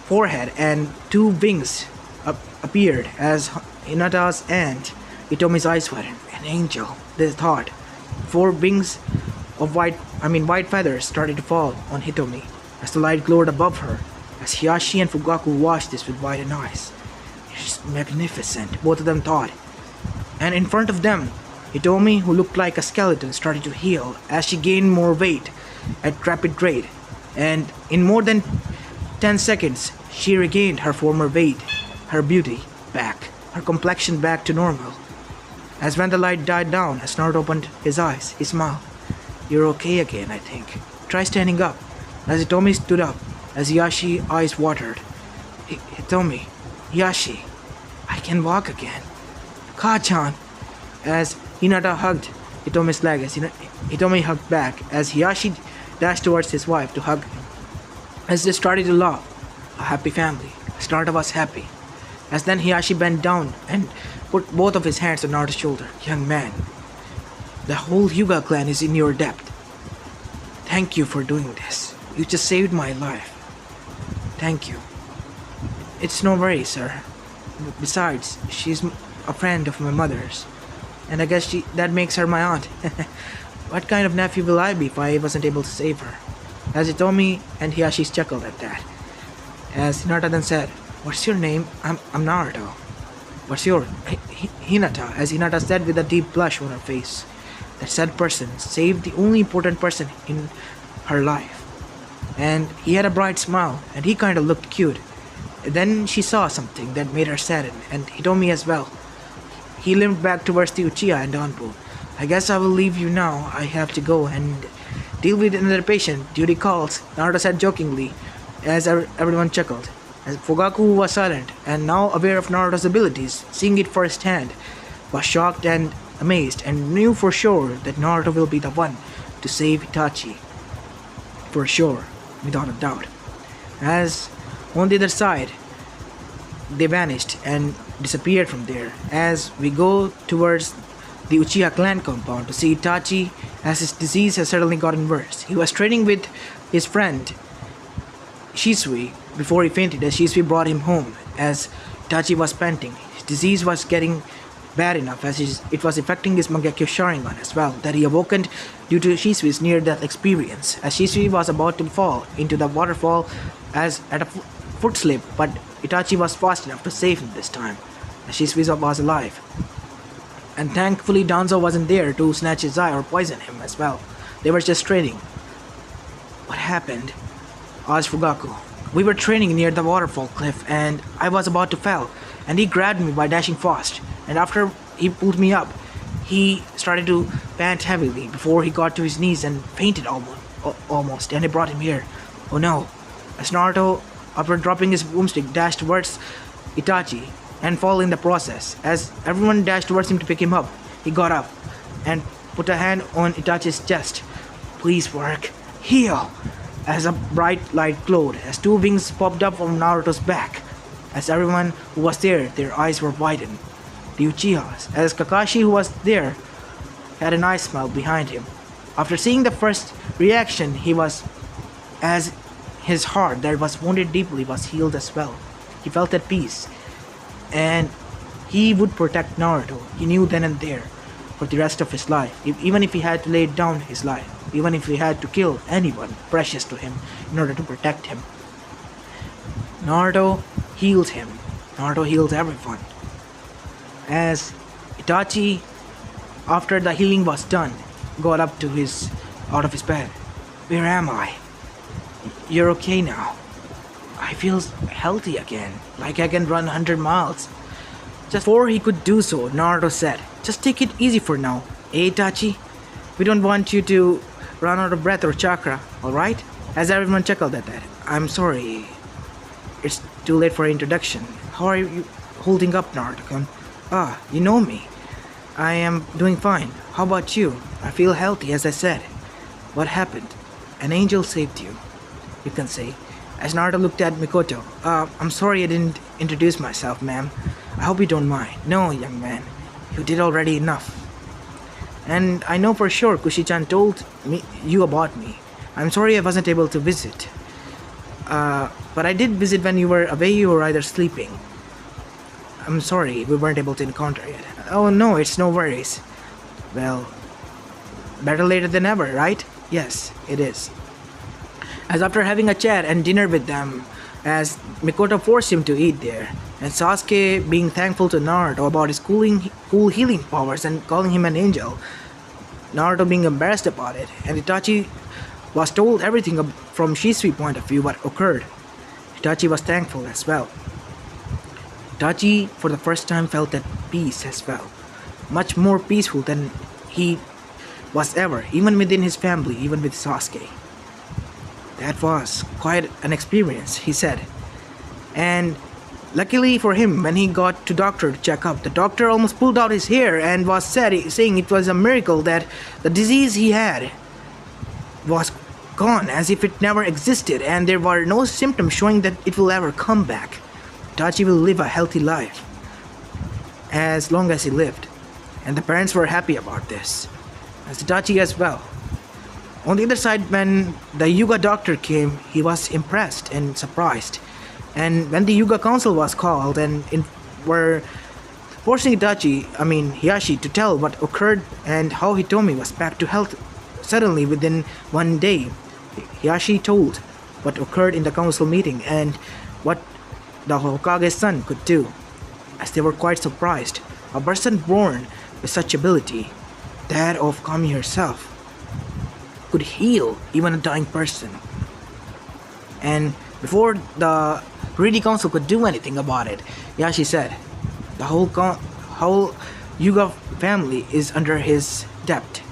forehead, and two wings appeared as Hinata's aunt Itomi's eyes were. An angel, they thought. 4 wings of white feathers started to fall on Hitomi as the light glowed above her, as Hiyashi and Fugaku watched this with widened eyes. It's magnificent, both of them thought. And in front of them, Hitomi, who looked like a skeleton, started to heal as she gained more weight at rapid rate, and in more than 10 seconds, she regained her former weight, her beauty back, her complexion back to normal. As when the light died down, as Naruto opened his eyes, he smiled. You're okay again, I think. Try standing up. As Hitomi stood up, as Yashi's eyes watered. Hitomi, Yashi, I can walk again. Ka-chan, as Hinata hugged Hitomi's leg, as Hitomi hugged back, as Hiyashi dashed towards his wife to hug him. As they started to laugh, a happy family, Naruto was happy. As then Hiyashi bent down and put both of his hands on Naruto's shoulder. Young man, the whole Hyuga clan is in your debt. Thank you for doing this. You just saved my life. Thank you. It's no worry, sir. Besides, she's a friend of my mother's. And I guess that makes her my aunt. What kind of nephew will I be if I wasn't able to save her? As Hitomi and Hiyashi chuckled at that. As Hinata then said, "What's your name?" I'm Naruto. What's your... Hinata, as Hinata said with a deep blush on her face. That said person saved the only important person in her life. And he had a bright smile, and he kinda looked cute. Then she saw something that made her sadden, and Hitomi as well. He limped back towards the Uchiha and Danpo. I guess I will leave you now. I have to go and deal with another patient. Duty calls, Naruto said jokingly, as everyone chuckled. As Fugaku was silent, and now aware of Naruto's abilities, seeing it firsthand, was shocked and amazed, and knew for sure that Naruto will be the one to save Itachi. For sure, without a doubt. As on the other side, they vanished and disappeared from there. As we go towards the Uchiha clan compound to see Itachi, as his disease has suddenly gotten worse. He was training with his friend Shisui before he fainted, as Shisui brought him home as Itachi was panting. His disease was getting bad enough as it was affecting his Mangekyo Sharingan as well, that he awoken due to Shisui's near-death experience, as Shisui was about to fall into the waterfall as at a foot slip, but Itachi was fast enough to save him this time, as Shisui was alive. And thankfully Danzo wasn't there to snatch his eye or poison him as well. They were just training. What happened? Asked Fugaku. We were training near the waterfall cliff and I was about to fall, and he grabbed me by dashing fast, and after he pulled me up, he started to pant heavily before he got to his knees and fainted almost, and I brought him here. Oh no. As Naruto, after dropping his boomstick, dashed towards Itachi and fall in the process. As everyone dashed towards him to pick him up, he got up and put a hand on Itachi's chest. Please work. Heal! As a bright light glowed, as two wings popped up from Naruto's back. As everyone who was there, their eyes were widened. The Uchihas, as Kakashi who was there, had an eye smile behind him. After seeing the first reaction, he was as his heart that was wounded deeply was healed as well. He felt at peace, and he would protect Naruto. He knew then and there for the rest of his life, even if he had to lay down his life, even if he had to kill anyone precious to him in order to protect him. Naruto healed him. Naruto healed everyone. As Itachi, after the healing was done, got up to out of his bed. Where am I? You're okay now. I feel healthy again, like I can run 100 miles. Just before he could do so, Naruto said, just take it easy for now, eh Itachi? We don't want you to run out of breath or chakra, alright? As everyone chuckled at that. I'm sorry. It's too late for introduction. How are you holding up, Naruto-kun? Ah, you know me. I am doing fine. How about you? I feel healthy, as I said. What happened? An angel saved you, you can say. As Naruto looked at Mikoto, I'm sorry I didn't introduce myself, ma'am. I hope you don't mind. No, young man. You did already enough. And I know for sure Kushi-chan told you about me. I'm sorry I wasn't able to visit. But I did visit when you were away. You were either sleeping. I'm sorry we weren't able to encounter yet. Oh no, it's no worries. Well, better later than ever, right? Yes, it is. As after having a chat and dinner with them, as Mikoto forced him to eat there, and Sasuke being thankful to Naruto about his cool healing powers and calling him an angel, Naruto being embarrassed about it, and Itachi was told everything from Shisui's point of view what occurred. Itachi was thankful as well. Itachi for the first time felt at peace as well, much more peaceful than he was ever, even within his family, even with Sasuke. That was quite an experience, he said. And luckily for him, when he got to doctor to check up, the doctor almost pulled out his hair and was saying it was a miracle that the disease he had was gone, as if it never existed, and there were no symptoms showing that it will ever come back. Itachi will live a healthy life as long as he lived, and the parents were happy about this, as Itachi as well. On the other side, when the Hyuga doctor came, he was impressed and surprised. And when the Hyuga council was called and were forcing Hiyashi to tell what occurred and how Hitomi was back to health suddenly within one day, Hiyashi told what occurred in the council meeting and what the Hokage's son could do, as they were quite surprised. A person born with such ability, that of Kami herself, could heal even a dying person. And before the greedy council could do anything about it, Yashi said, the whole Hyuga family is under his debt,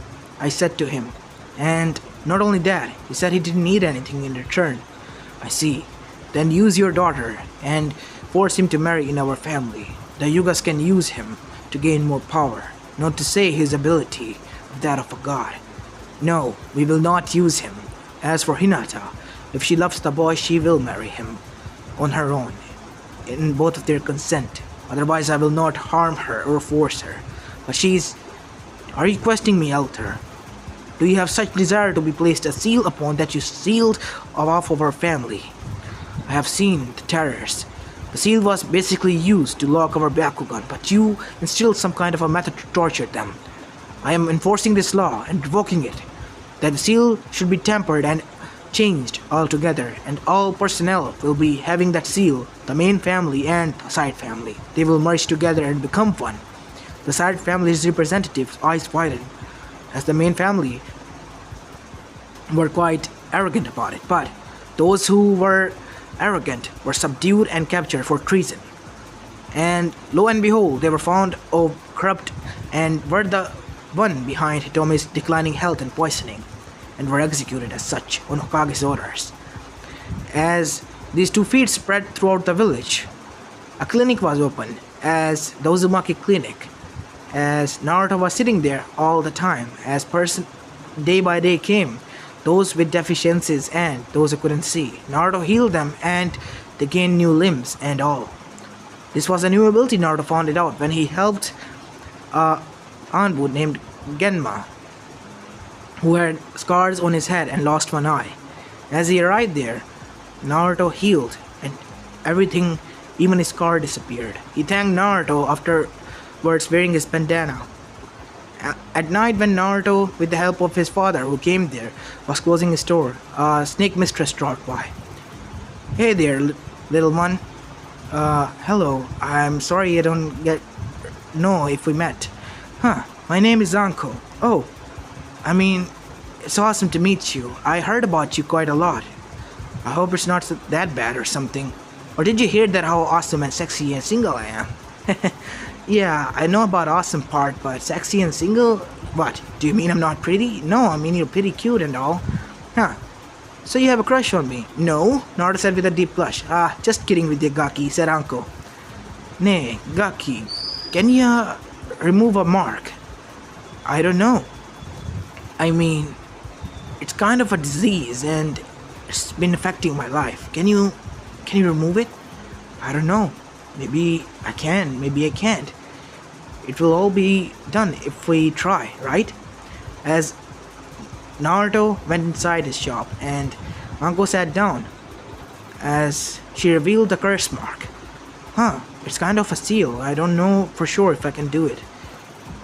I said to him. And not only that, he said he didn't need anything in return. I see. Then use your daughter and force him to marry in our family. The Hyugas can use him to gain more power, not to say his ability of that of a god. No, we will not use him. As for Hinata, if she loves the boy, she will marry him on her own, in both of their consent. Otherwise, I will not harm her or force her. But Are you questioning me, Elder? Do you have such desire to be placed a seal upon that you sealed off of our family? I have seen the terrors. The seal was basically used to lock our Bakugan, but you instilled some kind of a method to torture them. I am enforcing this law and revoking it, that the seal should be tempered and changed altogether, and all personnel will be having that seal, the main family and the side family. They will merge together and become one. The side family's representatives' eyes widened, as the main family were quite arrogant about it, but those who were arrogant were subdued and captured for treason. And lo and behold, they were found corrupt and were the one behind Hitomi's declining health and poisoning, and were executed as such on Hokage's orders. As these two feats spread throughout the village, a clinic was opened as the Uzumaki Clinic, as Naruto was sitting there all the time, as day by day came, those with deficiencies and those who couldn't see. Naruto healed them and they gained new limbs and all. This was a new ability Naruto found it out when he helped Anbu named Genma, who had scars on his head and lost one eye. As he arrived there, Naruto healed and everything, even his scar, disappeared. He thanked Naruto afterwards wearing his bandana. At night, when Naruto, with the help of his father who came there, was closing his door, a snake mistress dropped by. Hey there, little one. Hello. I'm sorry I don't know if we met. My name is Zanko. Oh, it's awesome to meet you. I heard about you quite a lot. I hope it's not that bad or something. Or did you hear that how awesome and sexy and single I am? Yeah, I know about awesome part, but sexy and single? What, do you mean I'm not pretty? No, I mean you're pretty cute and all. So you have a crush on me? No, Naruto said with a deep blush. Just kidding with you, Gaki, said Anko. Nay, Gaki, can you remove a mark? I don't know. It's kind of a disease and it's been affecting my life. Can you remove it? I don't know. Maybe I can, maybe I can't. It will all be done if we try, right? As Naruto went inside his shop and Anko sat down as she revealed the curse mark. It's kind of a seal. I don't know for sure if I can do it.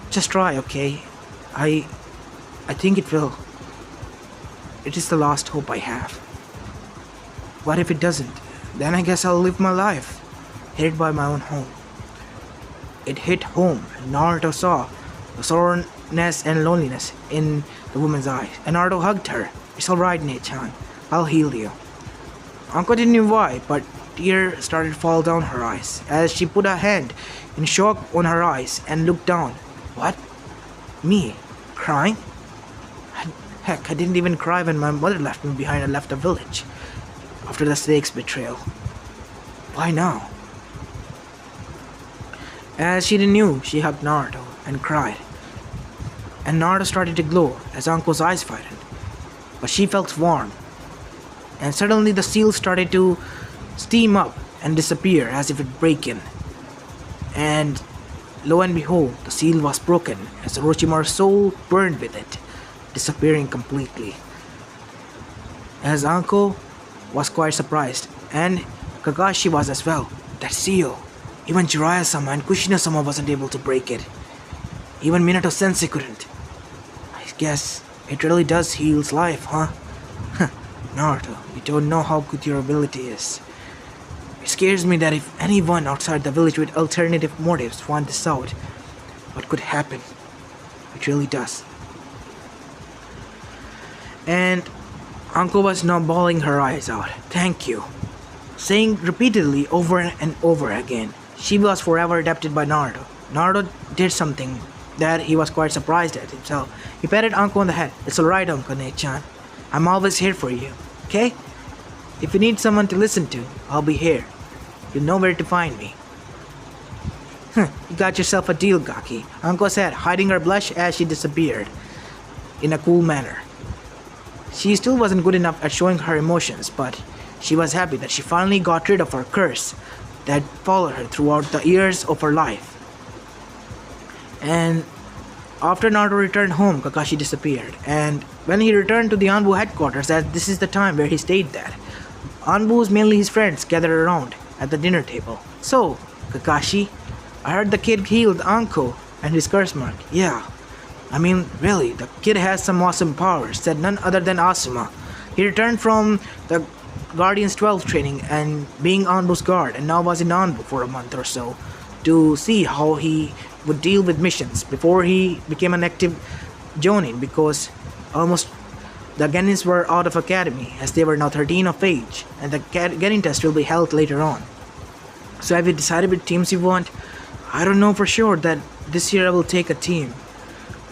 Just try, okay? I think it will. It is the last hope I have. What if it doesn't? Then I guess I'll live my life, hated by my own home. It hit home, and Naruto saw the soreness and loneliness in the woman's eyes, and Naruto hugged her. It's alright, Nei-chan. I'll heal you. Anko didn't know why, but tears started to fall down her eyes as she put a hand in shock on her eyes and looked down. What? Me? Crying? Heck, I didn't even cry when my mother left me behind and left the village. After the snake's betrayal. Why now? As she knew, she hugged Naruto and cried. And Naruto started to glow as Anko's eyes widened. But she felt warm. And suddenly the seal started to steam up and disappear as if it break in. And lo and behold, the seal was broken as Orochimaru's soul burned with it, disappearing completely. As Anko was quite surprised, and Kakashi was as well. That seal, even Jiraiya-sama and Kushina-sama wasn't able to break it. Even Minato-sensei couldn't. I guess it really does heals life, huh? Naruto, you don't know how good your ability is. It scares me that if anyone outside the village with alternative motives found this out, what could happen? It really does. And Anko was now bawling her eyes out. Thank you. Saying repeatedly over and over again. She was forever adapted by Naruto. Naruto did something that he was quite surprised at himself. He patted Anko on the head. It's alright, Uncle Nechan. I'm always here for you. Okay? If you need someone to listen to, I'll be here. You'll know where to find me. You got yourself a deal, Gaki, Anko said, hiding her blush as she disappeared. In a cool manner. She still wasn't good enough at showing her emotions, but she was happy that she finally got rid of her curse that followed her throughout the years of her life. And after Naruto returned home, Kakashi disappeared, and when he returned to the Anbu headquarters, as this is the time where he stayed there, Anbu's mainly his friends gathered around at the dinner table. So, Kakashi, I heard the kid healed Anko and his curse mark. Yeah. I mean, really, the kid has some awesome powers, said none other than Asuma. He returned from the Guardians 12 training and being Anbu's guard, and now was in Anbu for a month or so to see how he would deal with missions before he became an active Jonin, because almost the Genins were out of academy as they were now 13 of age, and the Genin test will be held later on. So have you decided which teams you want? I don't know for sure that this year I will take a team.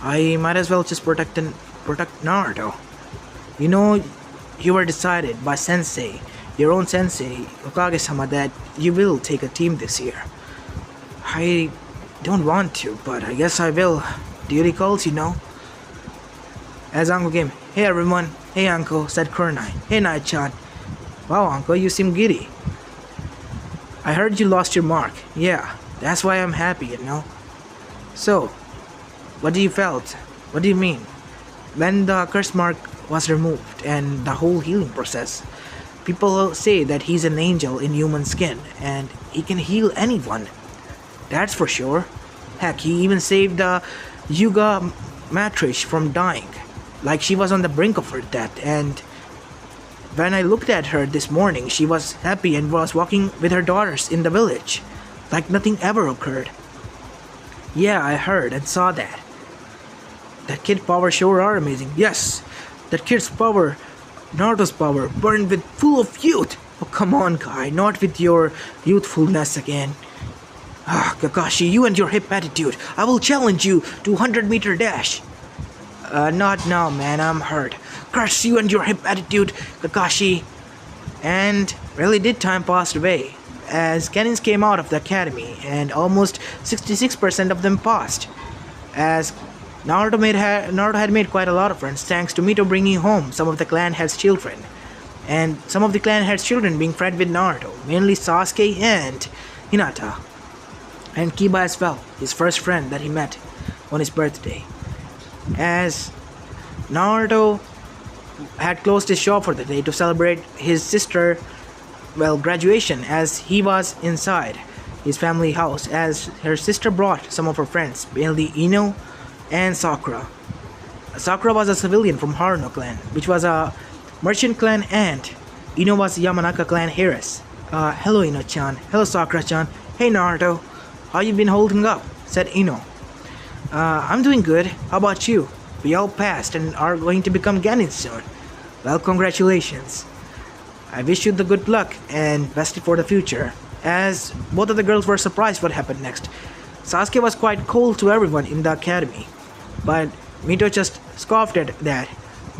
I might as well just protect Naruto. You know, you were decided by Sensei, your own Sensei, Hokage-sama, that you will take a team this year. I don't want to, but I guess I will. Duty calls, you know. As Anko came, hey everyone, hey Anko, said Kurenai. Hey Nai-chan. Wow, Anko, you seem giddy. I heard you lost your mark. Yeah, that's why I'm happy, you know. So, what do you felt? What do you mean? When the curse mark was removed and the whole healing process, people say that he's an angel in human skin and he can heal anyone. That's for sure. Heck, he even saved the Hyuga matrish from dying, like she was on the brink of her death. And when I looked at her this morning, she was happy and was walking with her daughters in the village, like nothing ever occurred. Yeah, I heard and saw that. That kid's powers sure are amazing. Yes, that kid's power, Naruto's power, burned with full of youth. Oh, come on, guy, not with your youthfulness again. Ah, Kakashi, you and your hip attitude. I will challenge you to 100-meter dash. Not now, man, I'm hurt. Curse you and your hip attitude, Kakashi. And really did time passed away, as Genins came out of the academy, and almost 66% of them passed. As Naruto had made quite a lot of friends thanks to Mito bringing home some of the clan head's children. And some of the clan head's children being friends with Naruto, mainly Sasuke and Hinata. And Kiba as well, his first friend that he met on his birthday. As Naruto had closed his shop for the day to celebrate his sister, graduation, as he was inside his family house, as her sister brought some of her friends, mainly Ino and Sakura. Sakura was a civilian from Haruno clan, which was a merchant clan, and Ino was Yamanaka clan heiress. Hello Ino-chan, hello Sakura-chan, hey Naruto, how you been holding up? Said Ino. I'm doing good, how about you? We all passed and are going to become Genin soon. Well, congratulations. I wish you the good luck and best for the future. As both of the girls were surprised what happened next. Sasuke was quite cold to everyone in the academy, but Mito just scoffed at that.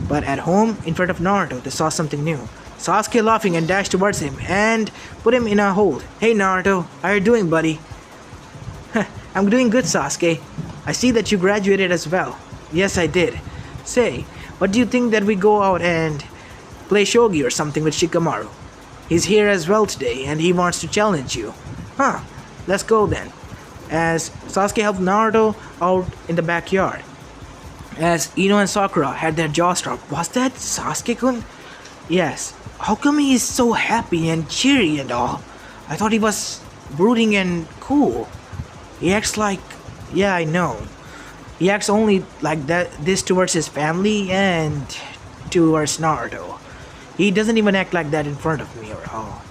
But at home, in front of Naruto, they saw something new. Sasuke laughing and dashed towards him and put him in a hold. Hey Naruto, how are you doing, buddy? I'm doing good, Sasuke. I see that you graduated as well. Yes, I did. Say, what do you think that we go out and play shogi or something with Shikamaru? He's here as well today and he wants to challenge you. Huh, let's go then. As Sasuke helped Naruto out in the backyard. As Ino and Sakura had their jaws dropped. Was that Sasuke-kun? Yes. How come he is so happy and cheery and all? I thought he was brooding and cool. He acts like... Yeah, I know. He acts only like this towards his family and towards Naruto. He doesn't even act like that in front of me or all.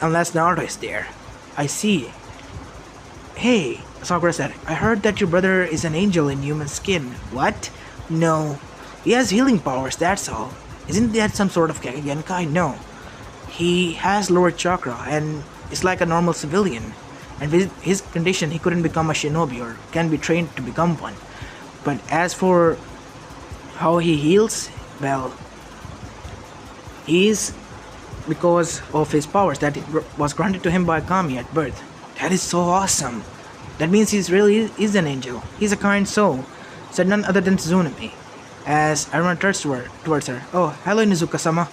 Unless Naruto is there. I see. Hey, Sakura said, I heard that your brother is an angel in human skin. What? No. He has healing powers, that's all. Isn't that some sort of Kage? No. He has lower chakra and is like a normal civilian. And with his condition, he couldn't become a shinobi or can be trained to become one. But as for how he heals, well, he is because of his powers that was granted to him by Kami at birth. That is so awesome. That means he really is an angel. He's a kind soul, said none other than Tsunami. As everyone turns towards her. Oh, hello Nizuka-sama.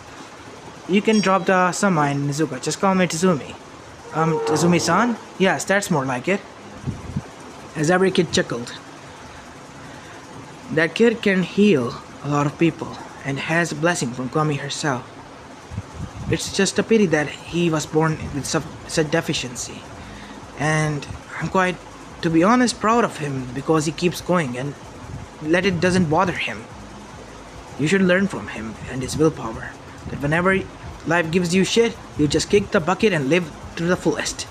You can drop the sama in Nizuka. Just call me Tizumi. Tizumi-san? Yes, that's more like it. As every kid chuckled. That kid can heal a lot of people and has a blessing from Kami herself. It's just a pity that he was born with such deficiency. And I'm quite, to be honest, proud of him because he keeps going and it doesn't bother him. You should learn from him and his willpower. That whenever life gives you shit, you just kick the bucket and live to the fullest.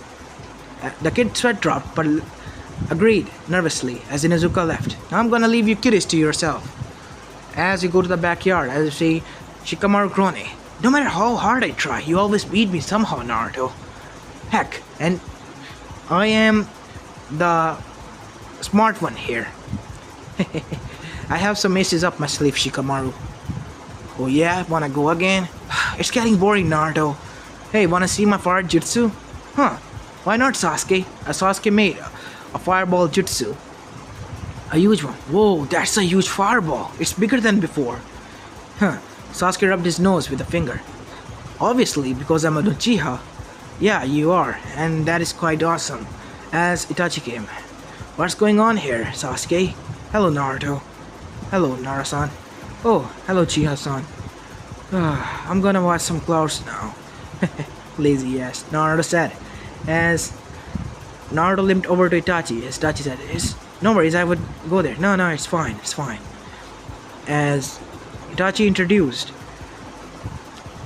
The kid's sweat dropped, but agreed nervously as Inuzuka left. Now I'm gonna leave you kiddies to yourself. As you go to the backyard, as you see Shikamaru groaning. No matter how hard I try, you always beat me somehow, Naruto. Heck, and I am the smart one here. I have some aces up my sleeve, Shikamaru. Oh yeah, wanna go again? It's getting boring, Naruto. Hey, wanna see my fire jutsu? Huh, why not, Sasuke? Sasuke made a fireball jutsu. A huge one. Whoa, that's a huge fireball. It's bigger than before. Huh, Sasuke rubbed his nose with a finger. Obviously, because I'm a Uchiha. Yeah, you are, and that is quite awesome. As Itachi came. What's going on here, Sasuke? Hello, Naruto. Hello, Nara-san. Oh, hello, Uchiha-san. I'm gonna watch some clouds now. Lazy ass, Naruto said. As Naruto limped over to Itachi, as Itachi said, no worries, I would go there. No, it's fine, it's fine. As Itachi introduced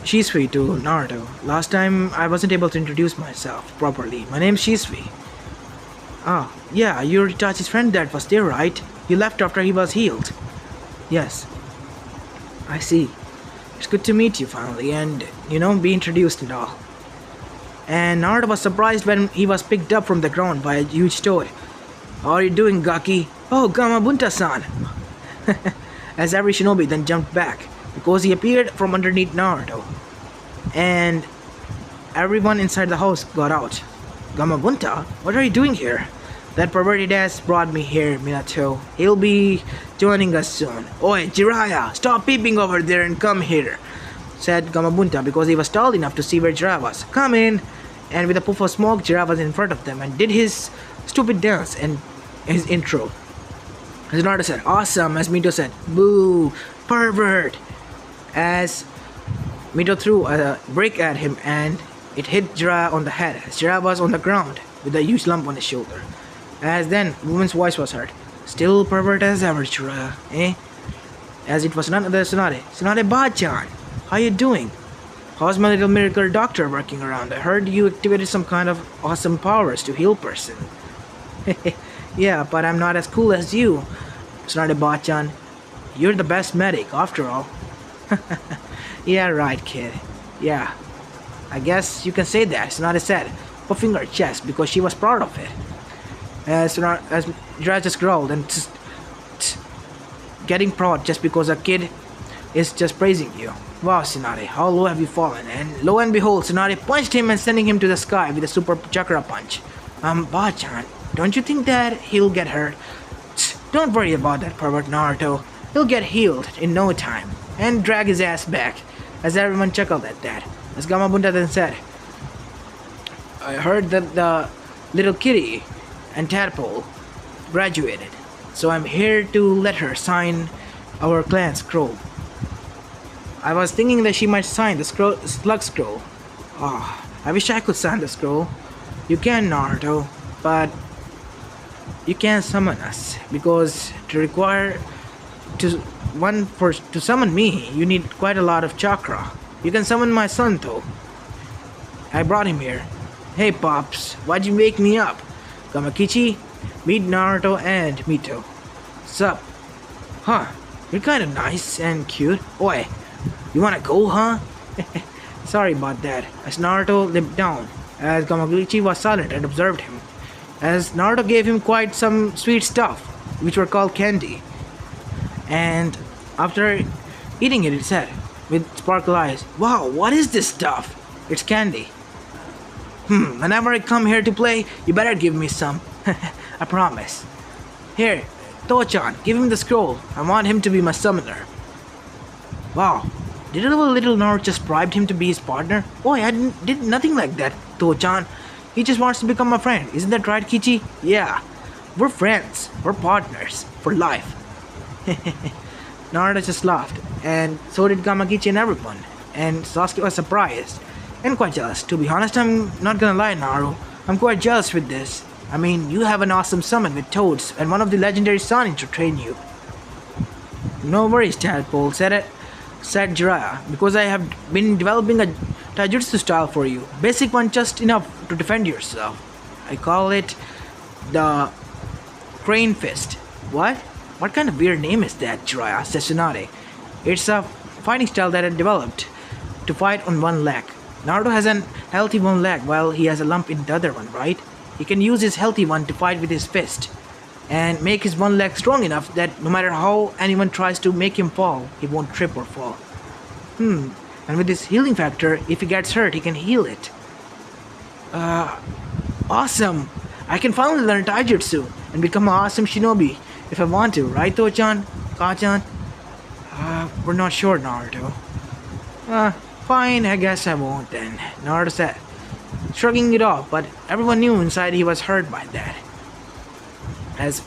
Shisui to Naruto. Last time I wasn't able to introduce myself properly. My name's Shisui. Ah, yeah, you're Itachi's friend that was there, right? You left after he was healed. Yes. I see. It's good to meet you finally and, be introduced and all. And Naruto was surprised when he was picked up from the ground by a huge toad. How are you doing, Gaki? Oh, Gamabunta-san! As every shinobi then jumped back, because he appeared from underneath Naruto. And everyone inside the house got out. Gamabunta? What are you doing here? That perverted ass brought me here, Minato. He'll be joining us soon. Oi, Jiraiya, stop peeping over there and come here, said Gamabunta because he was tall enough to see where Jiraiya was. Come in! And with a puff of smoke, Jiraiya was in front of them and did his stupid dance and his intro. As Naruto said, awesome, as Mito said, boo, pervert. As Mito threw a brick at him and it hit Jiraiya on the head as Jiraiya was on the ground with a huge lump on his shoulder. As then, a woman's voice was heard. Still pervert as ever, Jiraiya, eh? As it was none other than Tsunade. Tsunade-ba-chan, how you doing? How's my little miracle doctor working around? I heard you activated some kind of awesome powers to heal person. Yeah, but I'm not as cool as you, Tsunade-ba-chan. You're the best medic, after all. Yeah, right, kid. Yeah, I guess you can say that, Tsunade said, puffing her chest because she was proud of it. As Jiraiya just growled and getting proud just because a kid is just praising you. Wow, Tsunade, how low have you fallen? And lo and behold, Tsunade punched him and sending him to the sky with a super chakra punch. Ba-chan, don't you think that he'll get hurt? Don't worry about that pervert Naruto. He'll get healed in no time and drag his ass back. As everyone chuckled at that. As Gamabunta then said, I heard that the little kitty and tadpole graduated, so I'm here to let her sign our clan scroll. I was thinking that she might sign the slug scroll. Oh, I wish I could sign the scroll. You can, Naruto, but you can't summon us because to summon me, you need quite a lot of chakra. You can summon my son though. I brought him here. Hey Pops, why'd you wake me up? Kamakichi, meet Naruto and Mito. Sup? Huh, you're kinda nice and cute. Oi, you wanna go, huh? Sorry about that. As Naruto limped down, as Kamakichi was silent and observed him. As Naruto gave him quite some sweet stuff, which were called candy. And after eating it, it said, with sparkle eyes, wow, what is this stuff? It's candy. Whenever I come here to play, you better give me some. I promise. Here, Tochan, give him the scroll. I want him to be my summoner. Wow, did little Naruto just bribed him to be his partner? Boy, I did nothing like that, Tochan. He just wants to become my friend. Isn't that right, Kichi? Yeah, we're friends. We're partners. For life. Naruto just laughed, and so did Kamakichi and everyone. And Sasuke was surprised and quite jealous. To be honest, I'm not gonna lie, Naruto. I'm quite jealous with this. I mean, you have an awesome summon with toads and one of the legendary Sanin to train you. No worries, Tadpole, said Jiraiya, because I have been developing a taijutsu style for you. Basic one, just enough to defend yourself. I call it the Crane Fist. What? What kind of weird name is that, Jiraiya? Says Tsunade. It's a fighting style that I developed to fight on one leg. Naruto has an healthy one leg while he has a lump in the other one, right? He can use his healthy one to fight with his fist and make his one leg strong enough that no matter how anyone tries to make him fall, he won't trip or fall. And with his healing factor, if he gets hurt, he can heal it. Awesome! I can finally learn taijutsu and become an awesome shinobi if I want to, right, Tochan? Kachan? We're not sure, Naruto. Fine, I guess I won't then, Naruto said, shrugging it off, but everyone knew inside he was hurt by that. As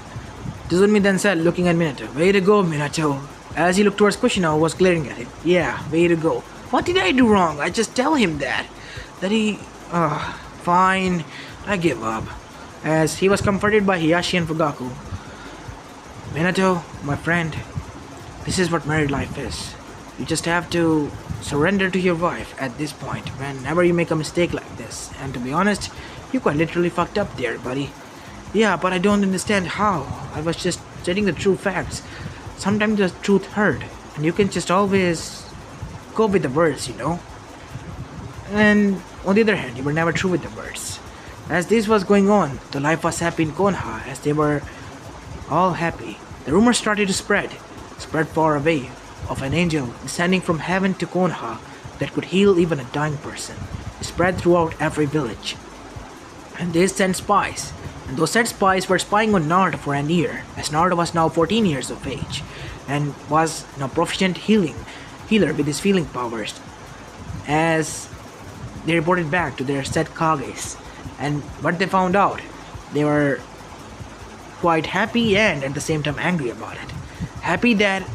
Tsunade then said, looking at Minato, way to go, Minato. As he looked towards Kushina, who was glaring at him. Yeah, way to go. What did I do wrong? I just tell him that he... fine, I give up. As he was comforted by Hiyashi and Fugaku. Minato, my friend, this is what married life is. You just have to surrender to your wife at this point whenever you make a mistake like this. And to be honest, you quite literally fucked up there, buddy. Yeah, but I don't understand how. I was just stating the true facts. Sometimes the truth hurt, and you can just always go with the words, you know. And on the other hand, you were never true with the words. As this was going on, the life was happy in Konoha as they were all happy. The rumor started to spread far away, of an angel descending from heaven to Konoha that could heal even a dying person. It spread throughout every village. And they sent spies. And those said spies were spying on Naruto for an year, as Naruto was now 14 years of age, and was now proficient healer with his healing powers. As they reported back to their said Kages, and what they found out, they were quite happy and at the same time angry about it. Happy that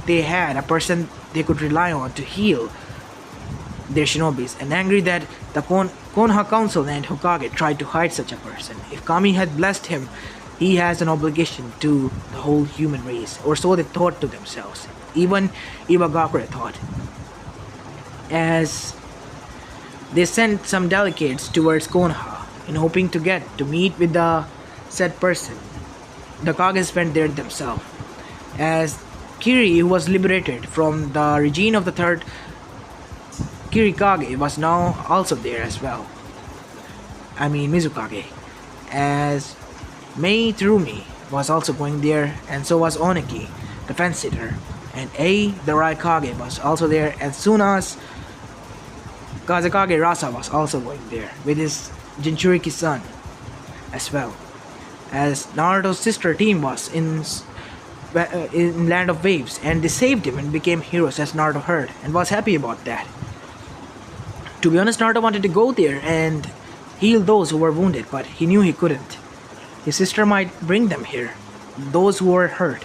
they had a person they could rely on to heal their shinobis, and angry that the Konoha Council and Hokage tried to hide such a person. If Kami had blessed him, he has an obligation to the whole human race, or so they thought to themselves. Even Iwagakure thought. As they sent some delegates towards Konoha in hoping to get to meet with the said person. The Kages went there themselves. As Kiri, who was liberated from the regime of the third Kirikage, was now also there as well. I mean Mizukage. As Mei Terumi was also going there, and so was Oneki, the fence sitter. And the right Kage was also there, as soon as Kazekage Rasa was also going there with his Jinchuriki son as well. As Naruto's sister team was in Land of Waves, and they saved him and became heroes, as Naruto heard and was happy about that. To be honest, Naruto wanted to go there and heal those who were wounded, but he knew he couldn't. His sister might bring them here, those who were hurt.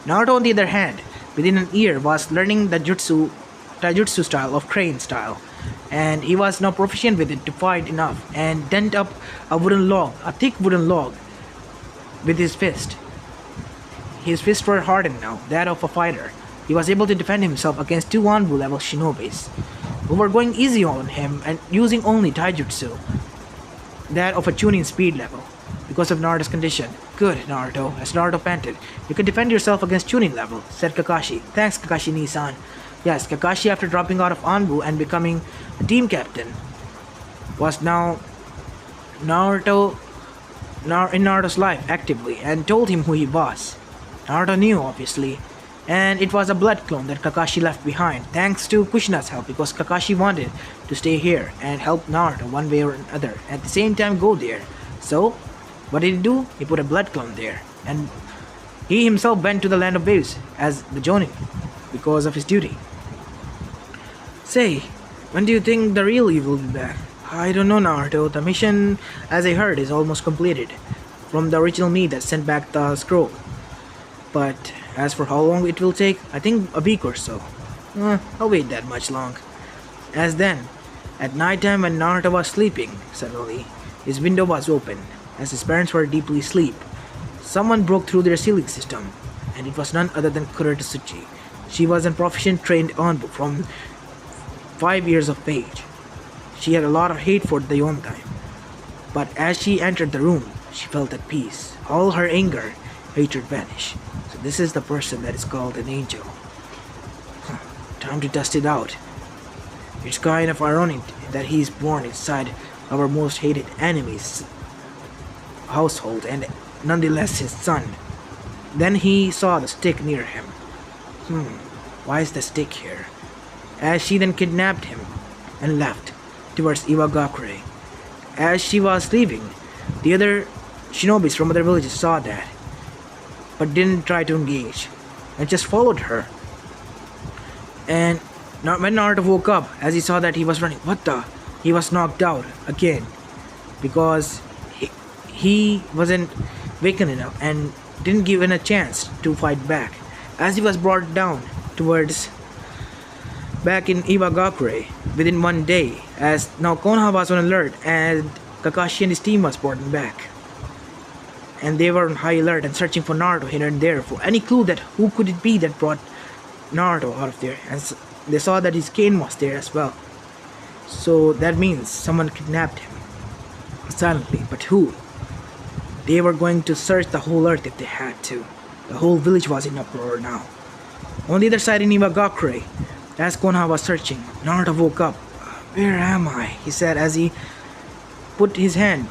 Naruto, on the other hand, within an year was learning the taijutsu style of crane style, and he was now proficient with it to fight enough and dent up a thick wooden log with his fist. His fists were hardened now, that of a fighter. He was able to defend himself against two Anbu level shinobis, who were going easy on him and using only taijutsu, that of a tuning speed level. Because of Naruto's condition. Good, Naruto, as Naruto panted. You can defend yourself against tuning level, said Kakashi. Thanks, Kakashi-ni-san. Yes, Kakashi, after dropping out of Anbu and becoming a team captain, was now in Naruto's life actively and told him who he was. Naruto knew, obviously, and it was a blood clone that Kakashi left behind, thanks to Kushina's help, because Kakashi wanted to stay here and help Naruto one way or another, at the same time go there. So, what did he do? He put a blood clone there, and he himself went to the Land of Waves as the Jonin, because of his duty. Say, when do you think the real Eve will be back? I don't know, Naruto. The mission, as I heard, is almost completed from the original me that sent back the scroll. But as for how long it will take, I think a week or so. I'll wait that much long. As then, at night time when Naruto was sleeping, suddenly, his window was open, as his parents were deeply asleep. Someone broke through their ceiling system, and it was none other than Kuretsuchi. She was a proficient trained Anbu from 5 years of age. She had a lot of hate for the Yondai, but as she entered the room, she felt at peace. All her anger, hatred vanished. So this is the person that is called an angel. Time to test it out. It's kind of ironic that he is born inside our most hated enemy's household and nonetheless his son. Then he saw the stick near him. Why is the stick here? As she then kidnapped him and left towards Iwagakure. As she was leaving, the other shinobis from other villages saw that, but didn't try to engage, and just followed her. And when Naruto woke up, as he saw that he was running, he was knocked out again, because he wasn't wakened enough and didn't give him a chance to fight back. As he was brought down towards back in Iwagakure within one day, as now Konoha was on alert and Kakashi and his team was brought back. And they were on high alert and searching for Naruto here and there for any clue that who could it be that brought Naruto out of there. And they saw that his cane was there as well. So that means someone kidnapped him silently. But who? They were going to search the whole earth if they had to. The whole village was in uproar now. On the other side in Iwagakure, as Konoha was searching, Naruto woke up. Where am I? He said as he put his head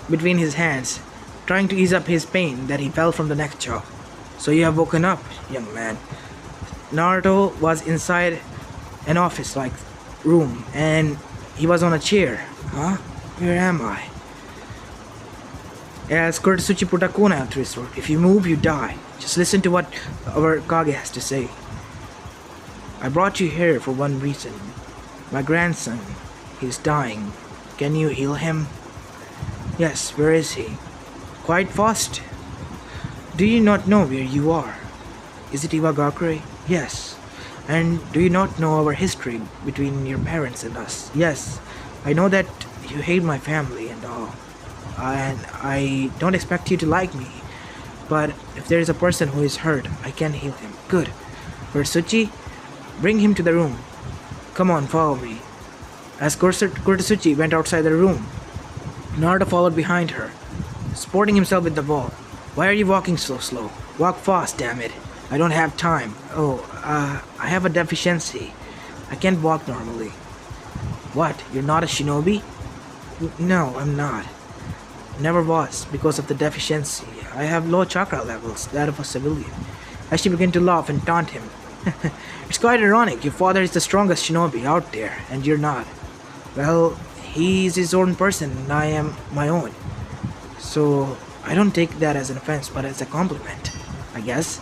between his hands, trying to ease up his pain that he felt from the neck jaw. So you have woken up, young man. Naruto was inside an office-like room, and he was on a chair. Where am I? As Kuretsuchi put a kunai onto his throat. If you move, you die. Just listen to what our Kage has to say. I brought you here for one reason. My grandson, he's dying. Can you heal him? Yes, where is he? Quite fast. Do you not know where you are? Is it Iwagakure? Yes. And do you not know our history between your parents and us? Yes. I know that you hate my family and all. And I don't expect you to like me. But if there is a person who is hurt, I can heal him. Good. Kuretsuchi, bring him to the room. Come on, follow me. As Kuretsuchi went outside the room, Naruto followed behind her, supporting himself with the wall. Why are you walking so slow? Walk fast, damn it. I don't have time. I have a deficiency. I can't walk normally. What? You're not a shinobi? No, I'm not. Never was, because of the deficiency. I have low chakra levels, that of a civilian. as she began to laugh and taunt him. It's quite ironic. Your father is the strongest shinobi out there, and you're not. Well, he's his own person, and I am my own. So, I don't take that as an offense, but as a compliment, I guess.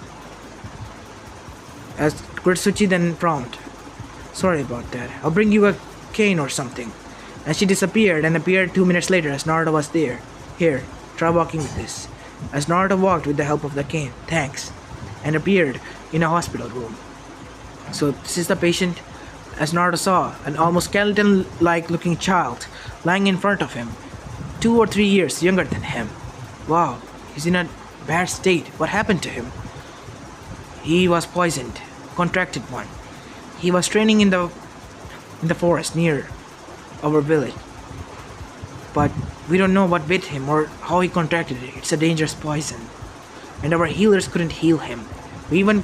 As Kurtsuchi then frowned. Sorry about that. I'll bring you a cane or something. And she disappeared and appeared 2 minutes later as Naruto was there. Here, try walking with this. As Naruto walked with the help of the cane, thanks, and appeared in a hospital room. So this is the patient. As Naruto saw an almost skeleton-like looking child lying in front of him, 2 or 3 years younger than him. Wow, he's in a bad state. What happened to him? He was poisoned, contracted one. He was training in the forest near our village. But we don't know what bit him or how he contracted it. It's a dangerous poison. And our healers couldn't heal him. We even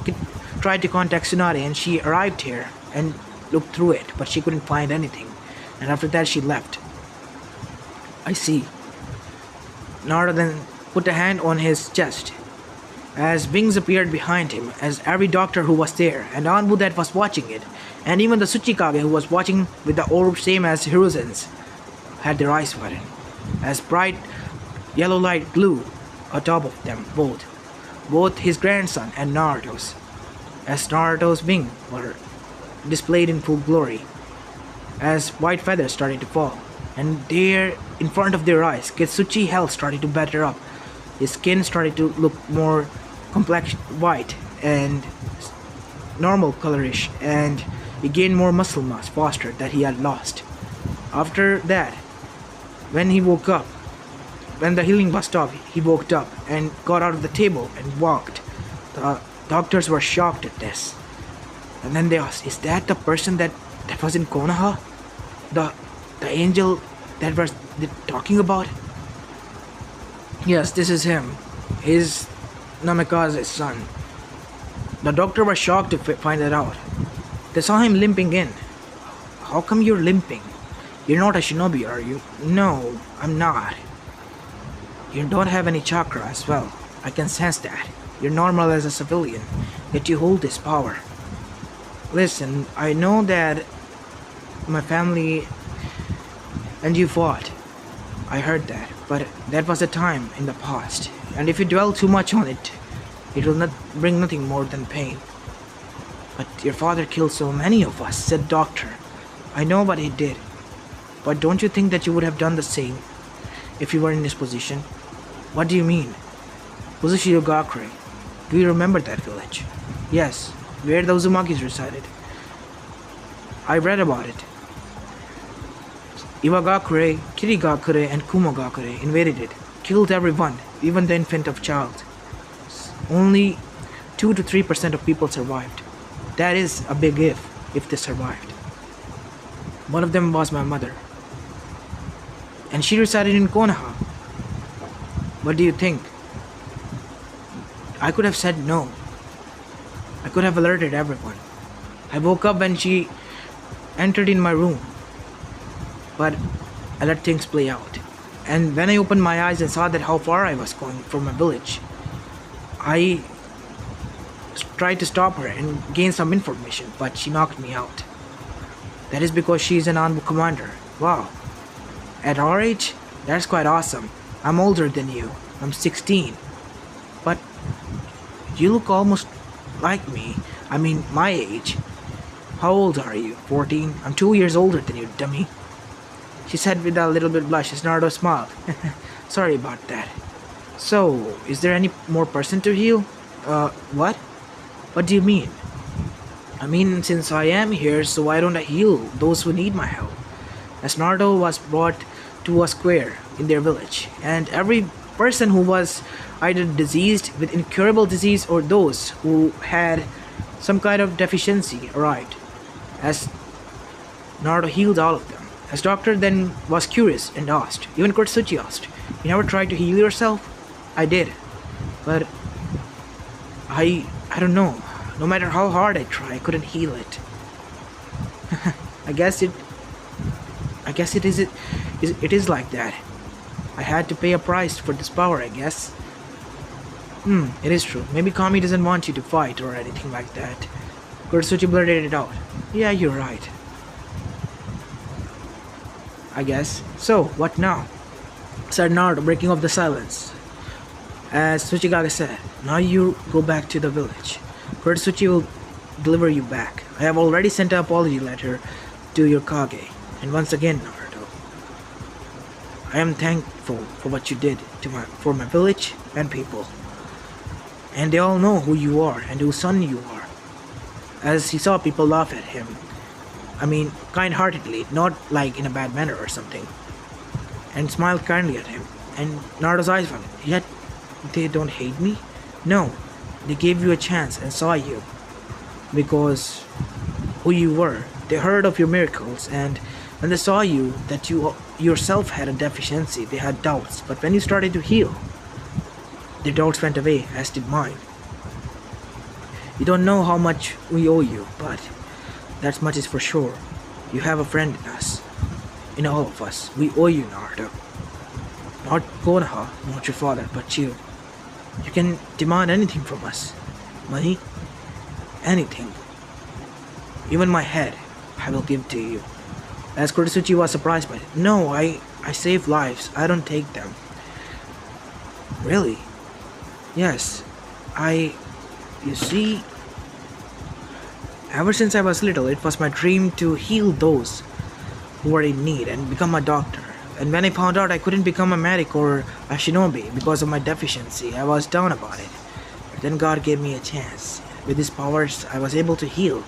tried to contact Tsunade and she arrived here and looked through it, but she couldn't find anything. And after that she left. I see. Naruto then put a hand on his chest as wings appeared behind him, as every doctor who was there, and Anbu that was watching it, and even the Tsuchikage who was watching with the orb same as Hiruzen's, had their eyes widen, as bright yellow light glowed atop of them both his grandson and Naruto's, as Naruto's wings were displayed in full glory, as white feathers started to fall, and there, in front of their eyes, Kitsuchi's health started to better up. His skin started to look more complex white and normal colorish, and he gained more muscle mass faster that he had lost. After that, when the healing was stopped, he woke up and got out of the table and walked. The doctors were shocked at this. And then they asked, is that the person that was in Konoha? The angel that was talking about? Yes, this is him. He's Namikaze's son. The doctor was shocked to find that out. They saw him limping in. How come you're limping? You're not a shinobi, are you? No, I'm not. You don't have any chakra as well. I can sense that. You're normal as a civilian, yet you hold this power. Listen, I know that my family and you fought. I heard that, but that was a time in the past, and if you dwell too much on it, it will not bring nothing more than pain. But your father killed so many of us, said doctor. I know what he did, but don't you think that you would have done the same if you were in his position? What do you mean? Uchiha. Do you remember that village? Yes, where the Uzumakis resided. I read about it. Iwagakure, Kirigakure, and Kumogakure invaded it, killed everyone, even the infant of child. Only 2 to 3% of people survived. That is a big if they survived. One of them was my mother. And she resided in Konoha. What do you think? I could have said no. I could have alerted everyone. I woke up when she entered in my room. But I let things play out. And when I opened my eyes and saw that how far I was going from my village, I tried to stop her and gain some information, but she knocked me out. That is because she is an Anbu commander. Wow. At our age, that's quite awesome. I'm older than you. I'm 16. But you look almost like me. I mean, my age. How old are you? 14? I'm 2 years older than you, dummy. She said with a little bit blush as Naruto smiled. Sorry about that. So, is there any more person to heal? What? What do you mean? I mean, since I am here, so why don't I heal those who need my help? As Naruto was brought to a square in their village, and every person who was either diseased with incurable disease or those who had some kind of deficiency arrived. As Naruto healed all of them. As doctor then was curious and asked, even Kurtsuchi asked, you never tried to heal yourself? I did. But I don't know. No matter how hard I try, I couldn't heal it. I guess it is like that. I had to pay a price for this power, I guess. It is true. Maybe Kami doesn't want you to fight or anything like that. Kurtsuchi blurted it out. Yeah, you're right. I guess. So, what now? Said Naruto, breaking up the silence. As Tsuchikage said, now you go back to the village. Kurtsuchi will deliver you back. I have already sent an apology letter to your Kage. And once again, Naruto, I am thankful for what you did for my village and people. And they all know who you are and whose son you are. As he saw people laugh at him. I mean, kind-heartedly, not like in a bad manner or something. And smiled kindly at him. And Naruto's eyes went, yet they don't hate me? No, they gave you a chance and saw you. Because who you were. They heard of your miracles, and when they saw you, that you yourself had a deficiency, they had doubts. But when you started to heal, their doubts went away, as did mine. You don't know how much we owe you, but that much is for sure. You have a friend in us. In all of us. We owe you, Naruto. Not Konoha, not your father, but you. You can demand anything from us. Money? Anything. Even my head, I will give to you. As Kurtsuchi was surprised by it. No, I save lives. I don't take them. Really? Yes. You see, ever since I was little, it was my dream to heal those who were in need and become a doctor. And when I found out I couldn't become a medic or a shinobi because of my deficiency, I was down about it. But then God gave me a chance. With his powers, I was able to heal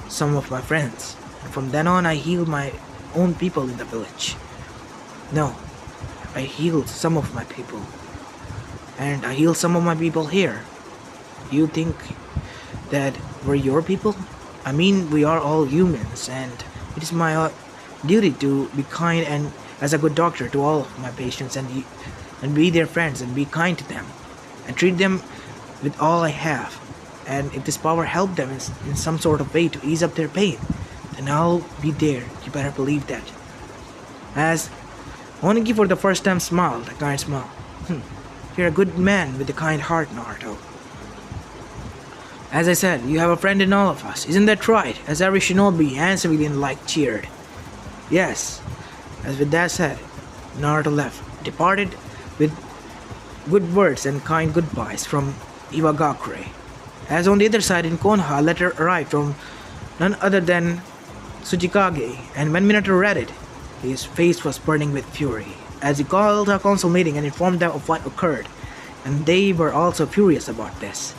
some of my friends. And from then on, I healed my own people in the village. No, I healed some of my people. And I healed some of my people here. You think that we're your people? I mean, we are all humans, and it is my duty to be kind and as a good doctor to all of my patients and be their friends and be kind to them and treat them with all I have. And if this power helped them in some sort of way to ease up their pain, then I'll be there. You better believe that. As Onigi for the first time smiled, a kind smile. You're a good man with a kind heart, Naruto. As I said, you have a friend in all of us. Isn't that right? As every shinobi and civilian alike cheered. Yes. As with that said, Naruto left, departed with good words and kind goodbyes from Iwagakure. As on the other side in Konoha, a letter arrived from none other than Tsuchikage, and when Minato read it, his face was burning with fury, as he called a council meeting and informed them of what occurred, and they were also furious about this.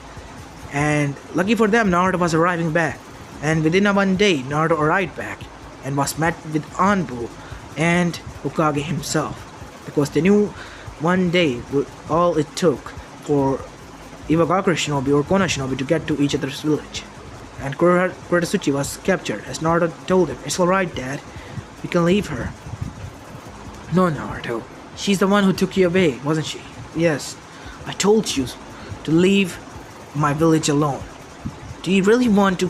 And lucky for them, Naruto was arriving back, and within one day, Naruto arrived back, and was met with Anbu and Hokage himself, because they knew one day would all it took for Iwagakure shinobi or Konoha shinobi to get to each other's village. And Kurtsuchi was captured, as Naruto told him, "It's alright, Dad. We can leave her." "No, Naruto. She's the one who took you away, wasn't she?" "Yes. I told you to leave my village alone." "Do you really want to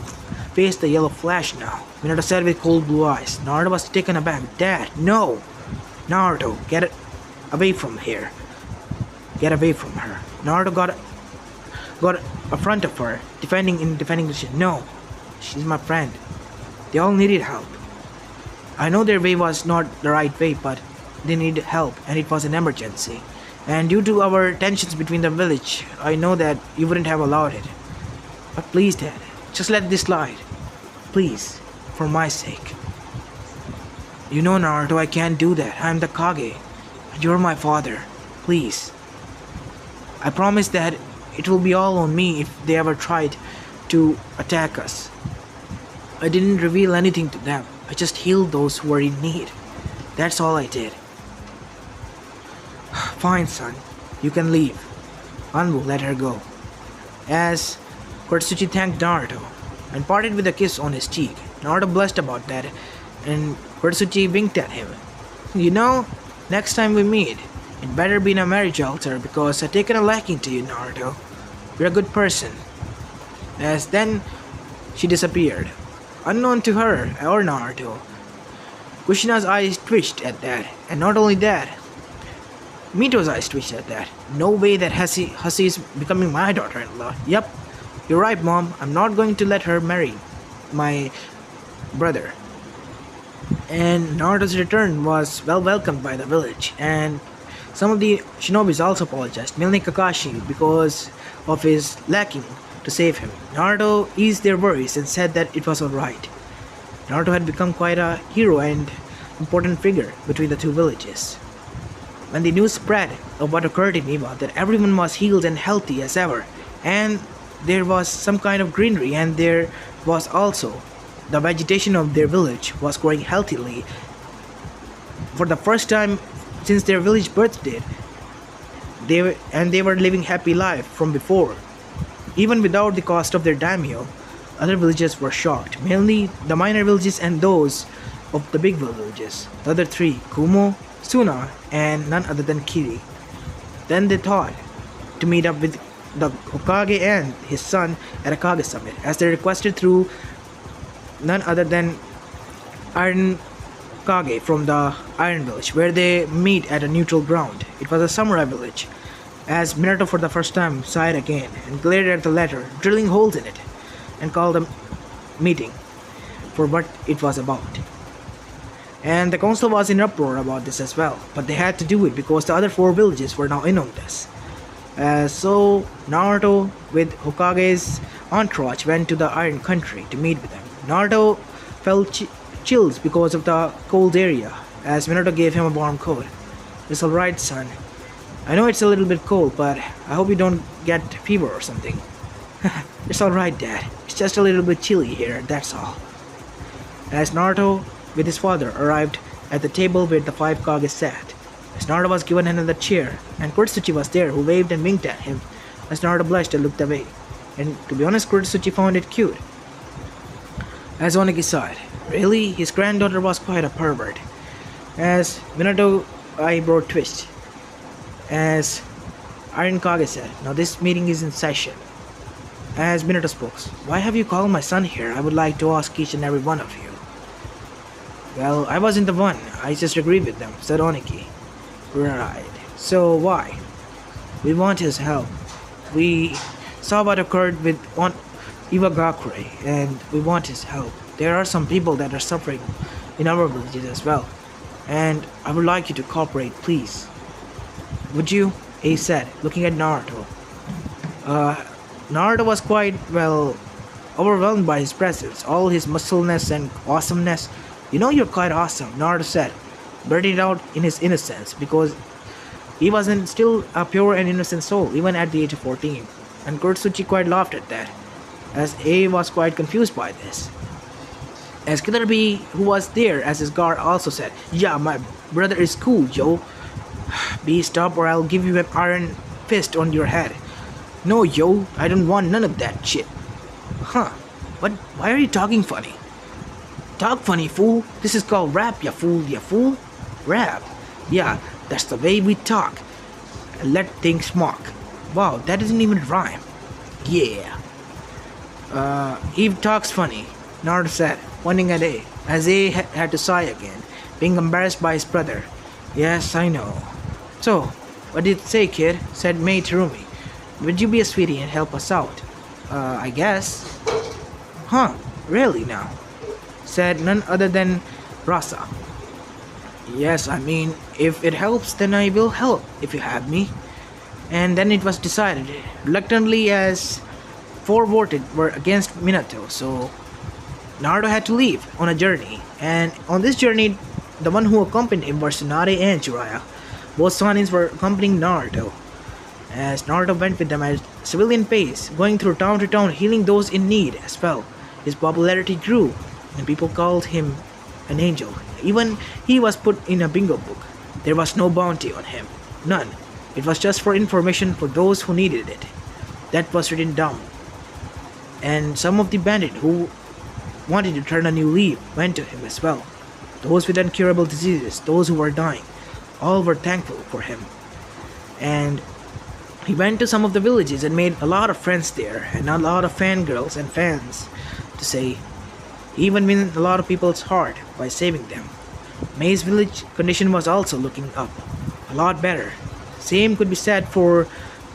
face the yellow flash now?" Minato said with cold blue eyes. Naruto was taken aback. "Dad, no!" "Naruto, get away from here. Get away from her." Naruto got in front of her, defending the shit. "No, she's my friend. They all needed help. I know their way was not the right way, but they needed help, and it was an emergency. And due to our tensions between the village, I know that you wouldn't have allowed it. But please, Dad, just let this slide. Please, for my sake." "You know, Naruto, I can't do that. I'm the Kage, and you're my father. Please. I promise that it will be all on me if they ever tried to attack us. I didn't reveal anything to them. I just healed those who were in need. That's all I did." "Fine, son. You can leave." Anbu let her go. As Kurtsuchi thanked Naruto and parted with a kiss on his cheek. Naruto blushed about that, and Kurtsuchi winked at him. "You know, next time we meet, it better be in a marriage altar because I've taken a liking to you, Naruto. You're a good person." As then she disappeared. Unknown to her or Naruto, Kushina's eyes twitched at that, and not only that, Mito's eyes twitched at that. No way that Hussey is becoming my daughter-in-law. Yep, you're right, Mom. I'm not going to let her marry my brother. And Naruto's return was well welcomed by the village, and some of the shinobis also apologized, mainly Kakashi, because of his lacking to save him. Naruto eased their worries and said that it was alright. Naruto had become quite a hero and important figure between the two villages. When the news spread of what occurred in Iwa, that everyone was healed and healthy as ever, and there was some kind of greenery, and there was also the vegetation of their village was growing healthily for the first time since their village birth date. They were living happy life from before. Even without the cost of their daimyo, other villages were shocked, mainly the minor villages and those of the big villages, the other three, Kumo, Suna, and none other than Kiri. Then they thought to meet up with the Hokage and his son at a Kage summit, as they requested through none other than Iron Kage from the Iron Village, where they meet at a neutral ground. It was a samurai village, as Minato for the first time sighed again and glared at the letter, drilling holes in it, and called a meeting for what it was about. And the council was in uproar about this as well, but they had to do it because the other four villages were now in on this. So Naruto with Hokage's entourage went to the Iron Country to meet with them. Naruto felt chills because of the cold area, as Minato gave him a warm coat. "It's alright, son. I know it's a little bit cold, but I hope you don't get fever or something." "It's alright, Dad. It's just a little bit chilly here, that's all." As Naruto with his father arrived at the table where the five Kage sat, as Naruto was given another chair, and Kuretsuchi was there, who waved and winked at him as Naruto blushed and looked away. And to be honest, Kuretsuchi found it cute. As Onigi sighed, really, his granddaughter was quite a pervert. As Minato eyebrow twitched, as Iron Kage said, "Now this meeting is in session." As Minato spoke, "Why have you called my son here? I would like to ask each and every one of you." "Well, I wasn't the one. I just agreed with them," said Onigi. "Right. So why?" "We want his help. We saw what occurred with Iwagakure, and we want his help. There are some people that are suffering in our villages as well, and I would like you to cooperate, please." "Would you?" Ace said, looking at Naruto. Naruto was quite, well, overwhelmed by his presence, all his muscleness and awesomeness. "You know, you're quite awesome," Naruto said, blurting it out in his innocence, because he wasn't still a pure and innocent soul, even at the age of 14. And Kuretsuchi quite laughed at that, as A was quite confused by this. As Killer B, who was there as his guard, also said, "Yeah, my brother is cool, yo." "B, stop or I'll give you an iron fist on your head." "No, yo, I don't want none of that shit." "Huh, what? Why are you talking funny?" "Talk funny, fool. This is called rap, ya fool, ya fool." "Rap? Yeah, that's the way we talk. And let things mock." "Wow, that doesn't even rhyme." "Yeah." Eve talks funny," Naruto said, pointing at A, as A had to sigh again, being embarrassed by his brother. "Yes, I know." "So, what did it say, kid?" said Mei Terumi. "Would you be a sweetie and help us out?" I guess." "Huh, really now?" said none other than Rasa. "Yes, I mean, if it helps, then I will help, if you have me." And then it was decided, reluctantly, as 4 voted were against Minato, so Naruto had to leave on a journey. And on this journey, the one who accompanied him were Tsunade and Jiraiya. Both Sanins were accompanying Naruto, as Naruto went with them at civilian pace, going through town to town, healing those in need as well. His popularity grew, and people called him an angel. Even he was put in a bingo book. There was no bounty on him. None. It was just for information for those who needed it. That was written down. And some of the bandits who wanted to turn a new leaf went to him as well. Those with incurable diseases, those who were dying, all were thankful for him. And he went to some of the villages and made a lot of friends there, and a lot of fangirls and fans to say. He even won a lot of people's heart by saving them. May's village condition was also looking up, a lot better. Same could be said for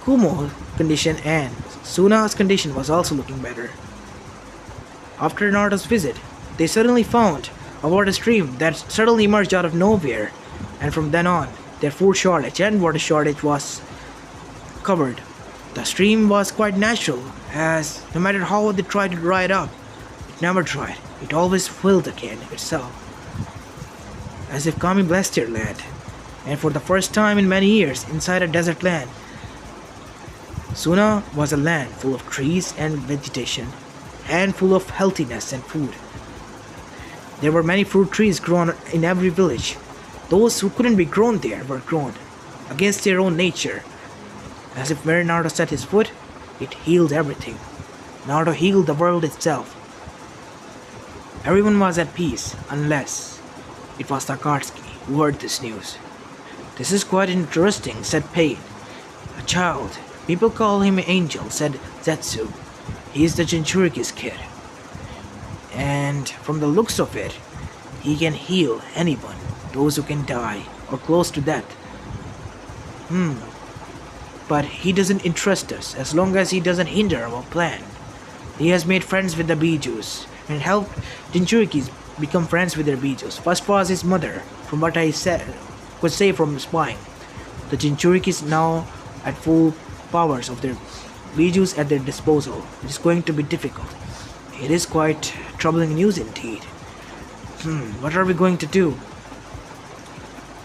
Kumo's condition, and Suna's condition was also looking better. After Naruto's visit, they suddenly found a water stream that suddenly emerged out of nowhere, and from then on, their food shortage and water shortage was covered. The stream was quite natural, as no matter how they tried to dry it up, it never dried. It always filled again itself, as if Kami blessed their land. And for the first time in many years, inside a desert land, Suna was a land full of trees and vegetation, and full of healthiness and food. There were many fruit trees grown in every village. Those who couldn't be grown there were grown, against their own nature. As if where Naruto set his foot, it healed everything. Naruto healed the world itself. Everyone was at peace, unless it was Akatsuki who heard this news. "This is quite interesting," said Pain. "A child. People call him Angel," said Zetsu. "He is the Jinchuriki's kid. And from the looks of it, he can heal anyone, those who can die or close to death. But he doesn't interest us as long as he doesn't hinder our plan. He has made friends with the Bijus and helped Jinchurikis become friends with their Bijus. First was his mother, from what I could say from spying. The Jinchurikis now at full powers of their Bijus at their disposal. It is going to be difficult. It is quite troubling news indeed. What are we going to do?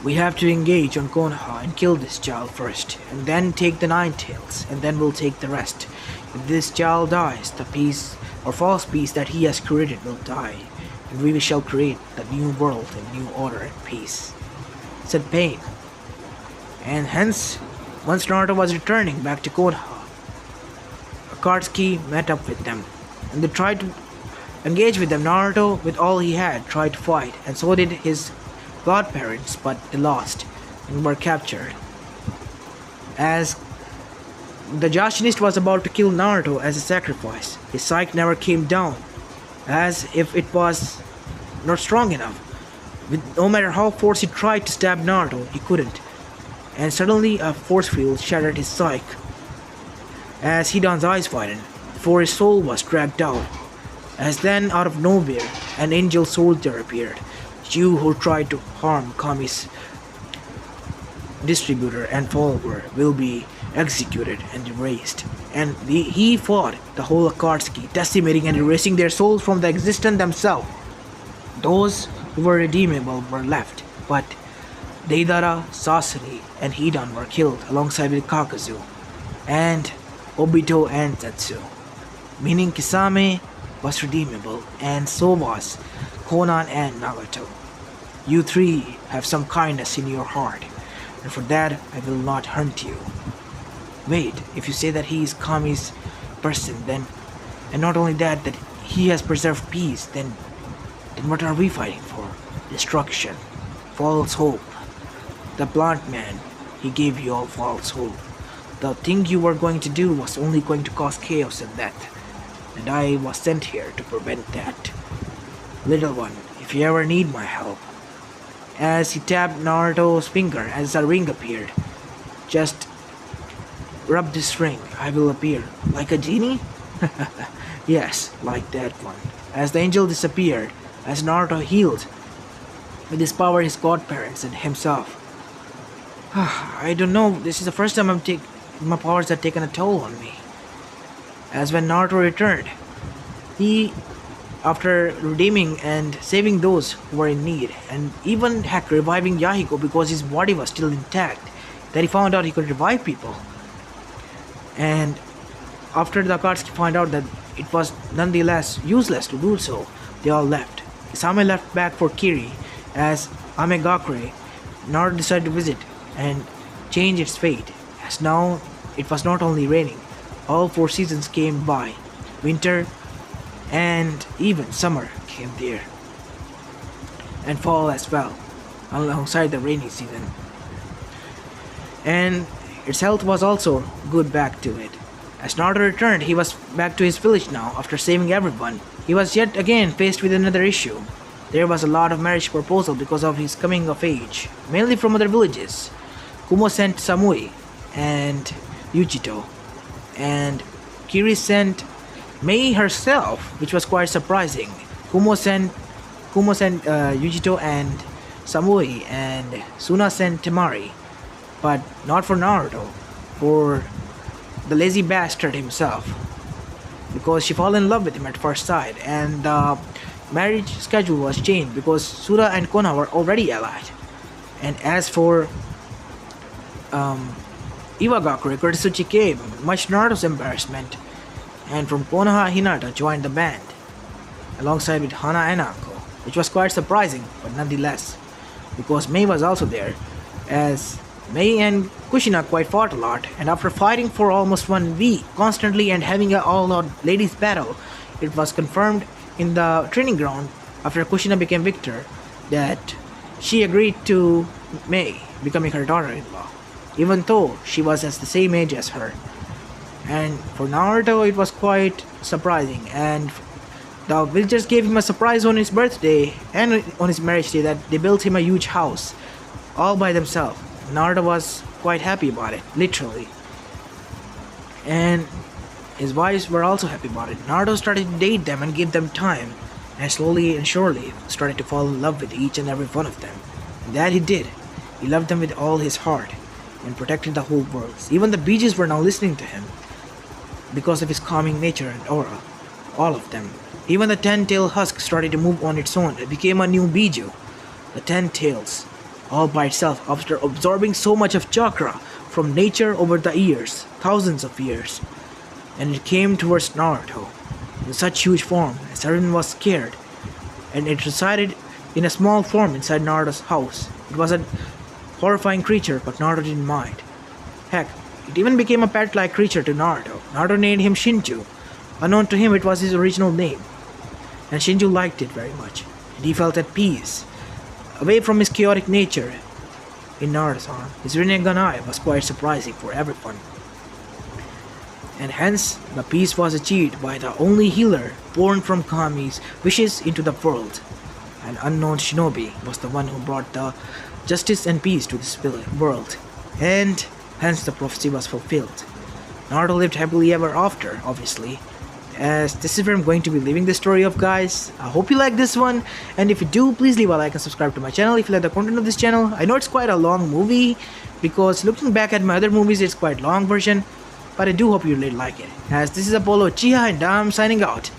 We have to engage on Konoha and kill this child first, and then take the Nine Tails, and then we'll take the rest. If this child dies, the peace or false peace that he has created will die, and we shall create the new world and new order and peace," said Pain. And hence, once Naruto was returning back to Konoha, Akatsuki met up with them, and they tried to engage with them. Naruto, with all he had, tried to fight, and so did his godparents, but they lost and were captured. As the Jashinist was about to kill Naruto as a sacrifice, his psyche never came down, as if it was not strong enough. No matter how force he tried to stab Naruto, he couldn't. And suddenly a force field shattered his psyche, as Hidan's eyes widened, for his soul was dragged out. As then, out of nowhere, an angel soldier appeared. "You who tried to harm Kami's distributor and follower will be executed and erased." And he fought the whole Akatsuki, decimating and erasing their souls from the existence themselves. Those who were redeemable were left, but Deidara, Sasori, and Hidan were killed alongside with Kakazu, and Obito and Zetsu. Meaning Kisame was redeemable, and so was Konan and Nagato. You three have some kindness in your heart, and for that I will not hunt you. Wait, if you say that he is Kami's person, then, and not only that, that he has preserved peace, then what are we fighting for? Destruction, false hope. The plant man, he gave you all false hope. The thing you were going to do was only going to cause chaos and death, and I was sent here to prevent that. Little one, if you ever need my help. As he tapped Naruto's finger as a ring appeared. Just rub this ring, I will appear. Like a genie? Yes, like that one. As the angel disappeared, as Naruto healed with his power his godparents and himself. I don't know, this is the first time my powers have taken a toll on me. As when Naruto returned, he, after redeeming and saving those who were in need, and even heck reviving Yahiko because his body was still intact, that he found out he could revive people. And after the Akatsuki found out that it was nonetheless useless to do so, they all left. Kisame left back for Kiri, as Amegakure, Naruto decided to visit and change its fate, as now it was not only raining, all 4 seasons came by. Winter and even summer came there, and fall as well, alongside the rainy season. And its health was also good back to it. As Naruto returned, he was back to his village now after saving everyone. He was yet again faced with another issue. There was a lot of marriage proposal because of his coming of age, mainly from other villages. Kumo sent Samui and Yujito, and Kiri sent Mei herself, which was quite surprising. Kumo sent Yujito and Samui, and Suna sent Temari, but not for Naruto, for the lazy bastard himself, because she fell in love with him at first sight, and the marriage schedule was changed because Sura and Konoha were already allied. And as for Iwagakure, Kurtsuchi came, much Naruto's embarrassment, and from Konoha, Hinata joined the band, alongside with Hana and Ako, which was quite surprising, but nonetheless, because Mei was also there, as Mei and Kushina quite fought a lot, and after fighting for almost 1 week, constantly and having a all-out ladies battle, it was confirmed in the training ground after Kushina became victor that she agreed to Mei becoming her daughter-in-law, even though she was at the same age as her. And for Naruto, it was quite surprising, and the villagers gave him a surprise on his birthday and on his marriage day that they built him a huge house all by themselves. Naruto was quite happy about it, literally. And his wives were also happy about it. Naruto started to date them and give them time, and slowly and surely started to fall in love with each and every one of them. And that he did. He loved them with all his heart and protected the whole world. Even the beaches were now listening to him because of his calming nature and aura. All of them. Even the 10-tailed husk started to move on its own. It became a new Biju. The 10 tails, all by itself, after absorbing so much of chakra from nature over the years, thousands of years. And it came towards Naruto in such huge form as everyone was scared, and it resided in a small form inside Naruto's house. It was a horrifying creature, but Naruto didn't mind. Heck, it even became a pet-like creature to Naruto. Naruto named him Shinju. Unknown to him, it was his original name, and Shinju liked it very much, and he felt at peace, away from his chaotic nature. In Naruto's arm, his Rinnegan eye was quite surprising for everyone. And hence, the peace was achieved by the only healer born from Kami's wishes into the world. An unknown shinobi was the one who brought the justice and peace to this world, and hence the prophecy was fulfilled. Naruto lived happily ever after, obviously, as this is where I'm going to be leaving the story of, guys. I hope you like this one, and if you do, please leave a like and subscribe to my channel if you like the content of this channel. I know it's quite a long movie, because looking back at my other movies, it's quite long version, but I do hope you really like it. As this is Apollo Uchiha, and I'm signing out.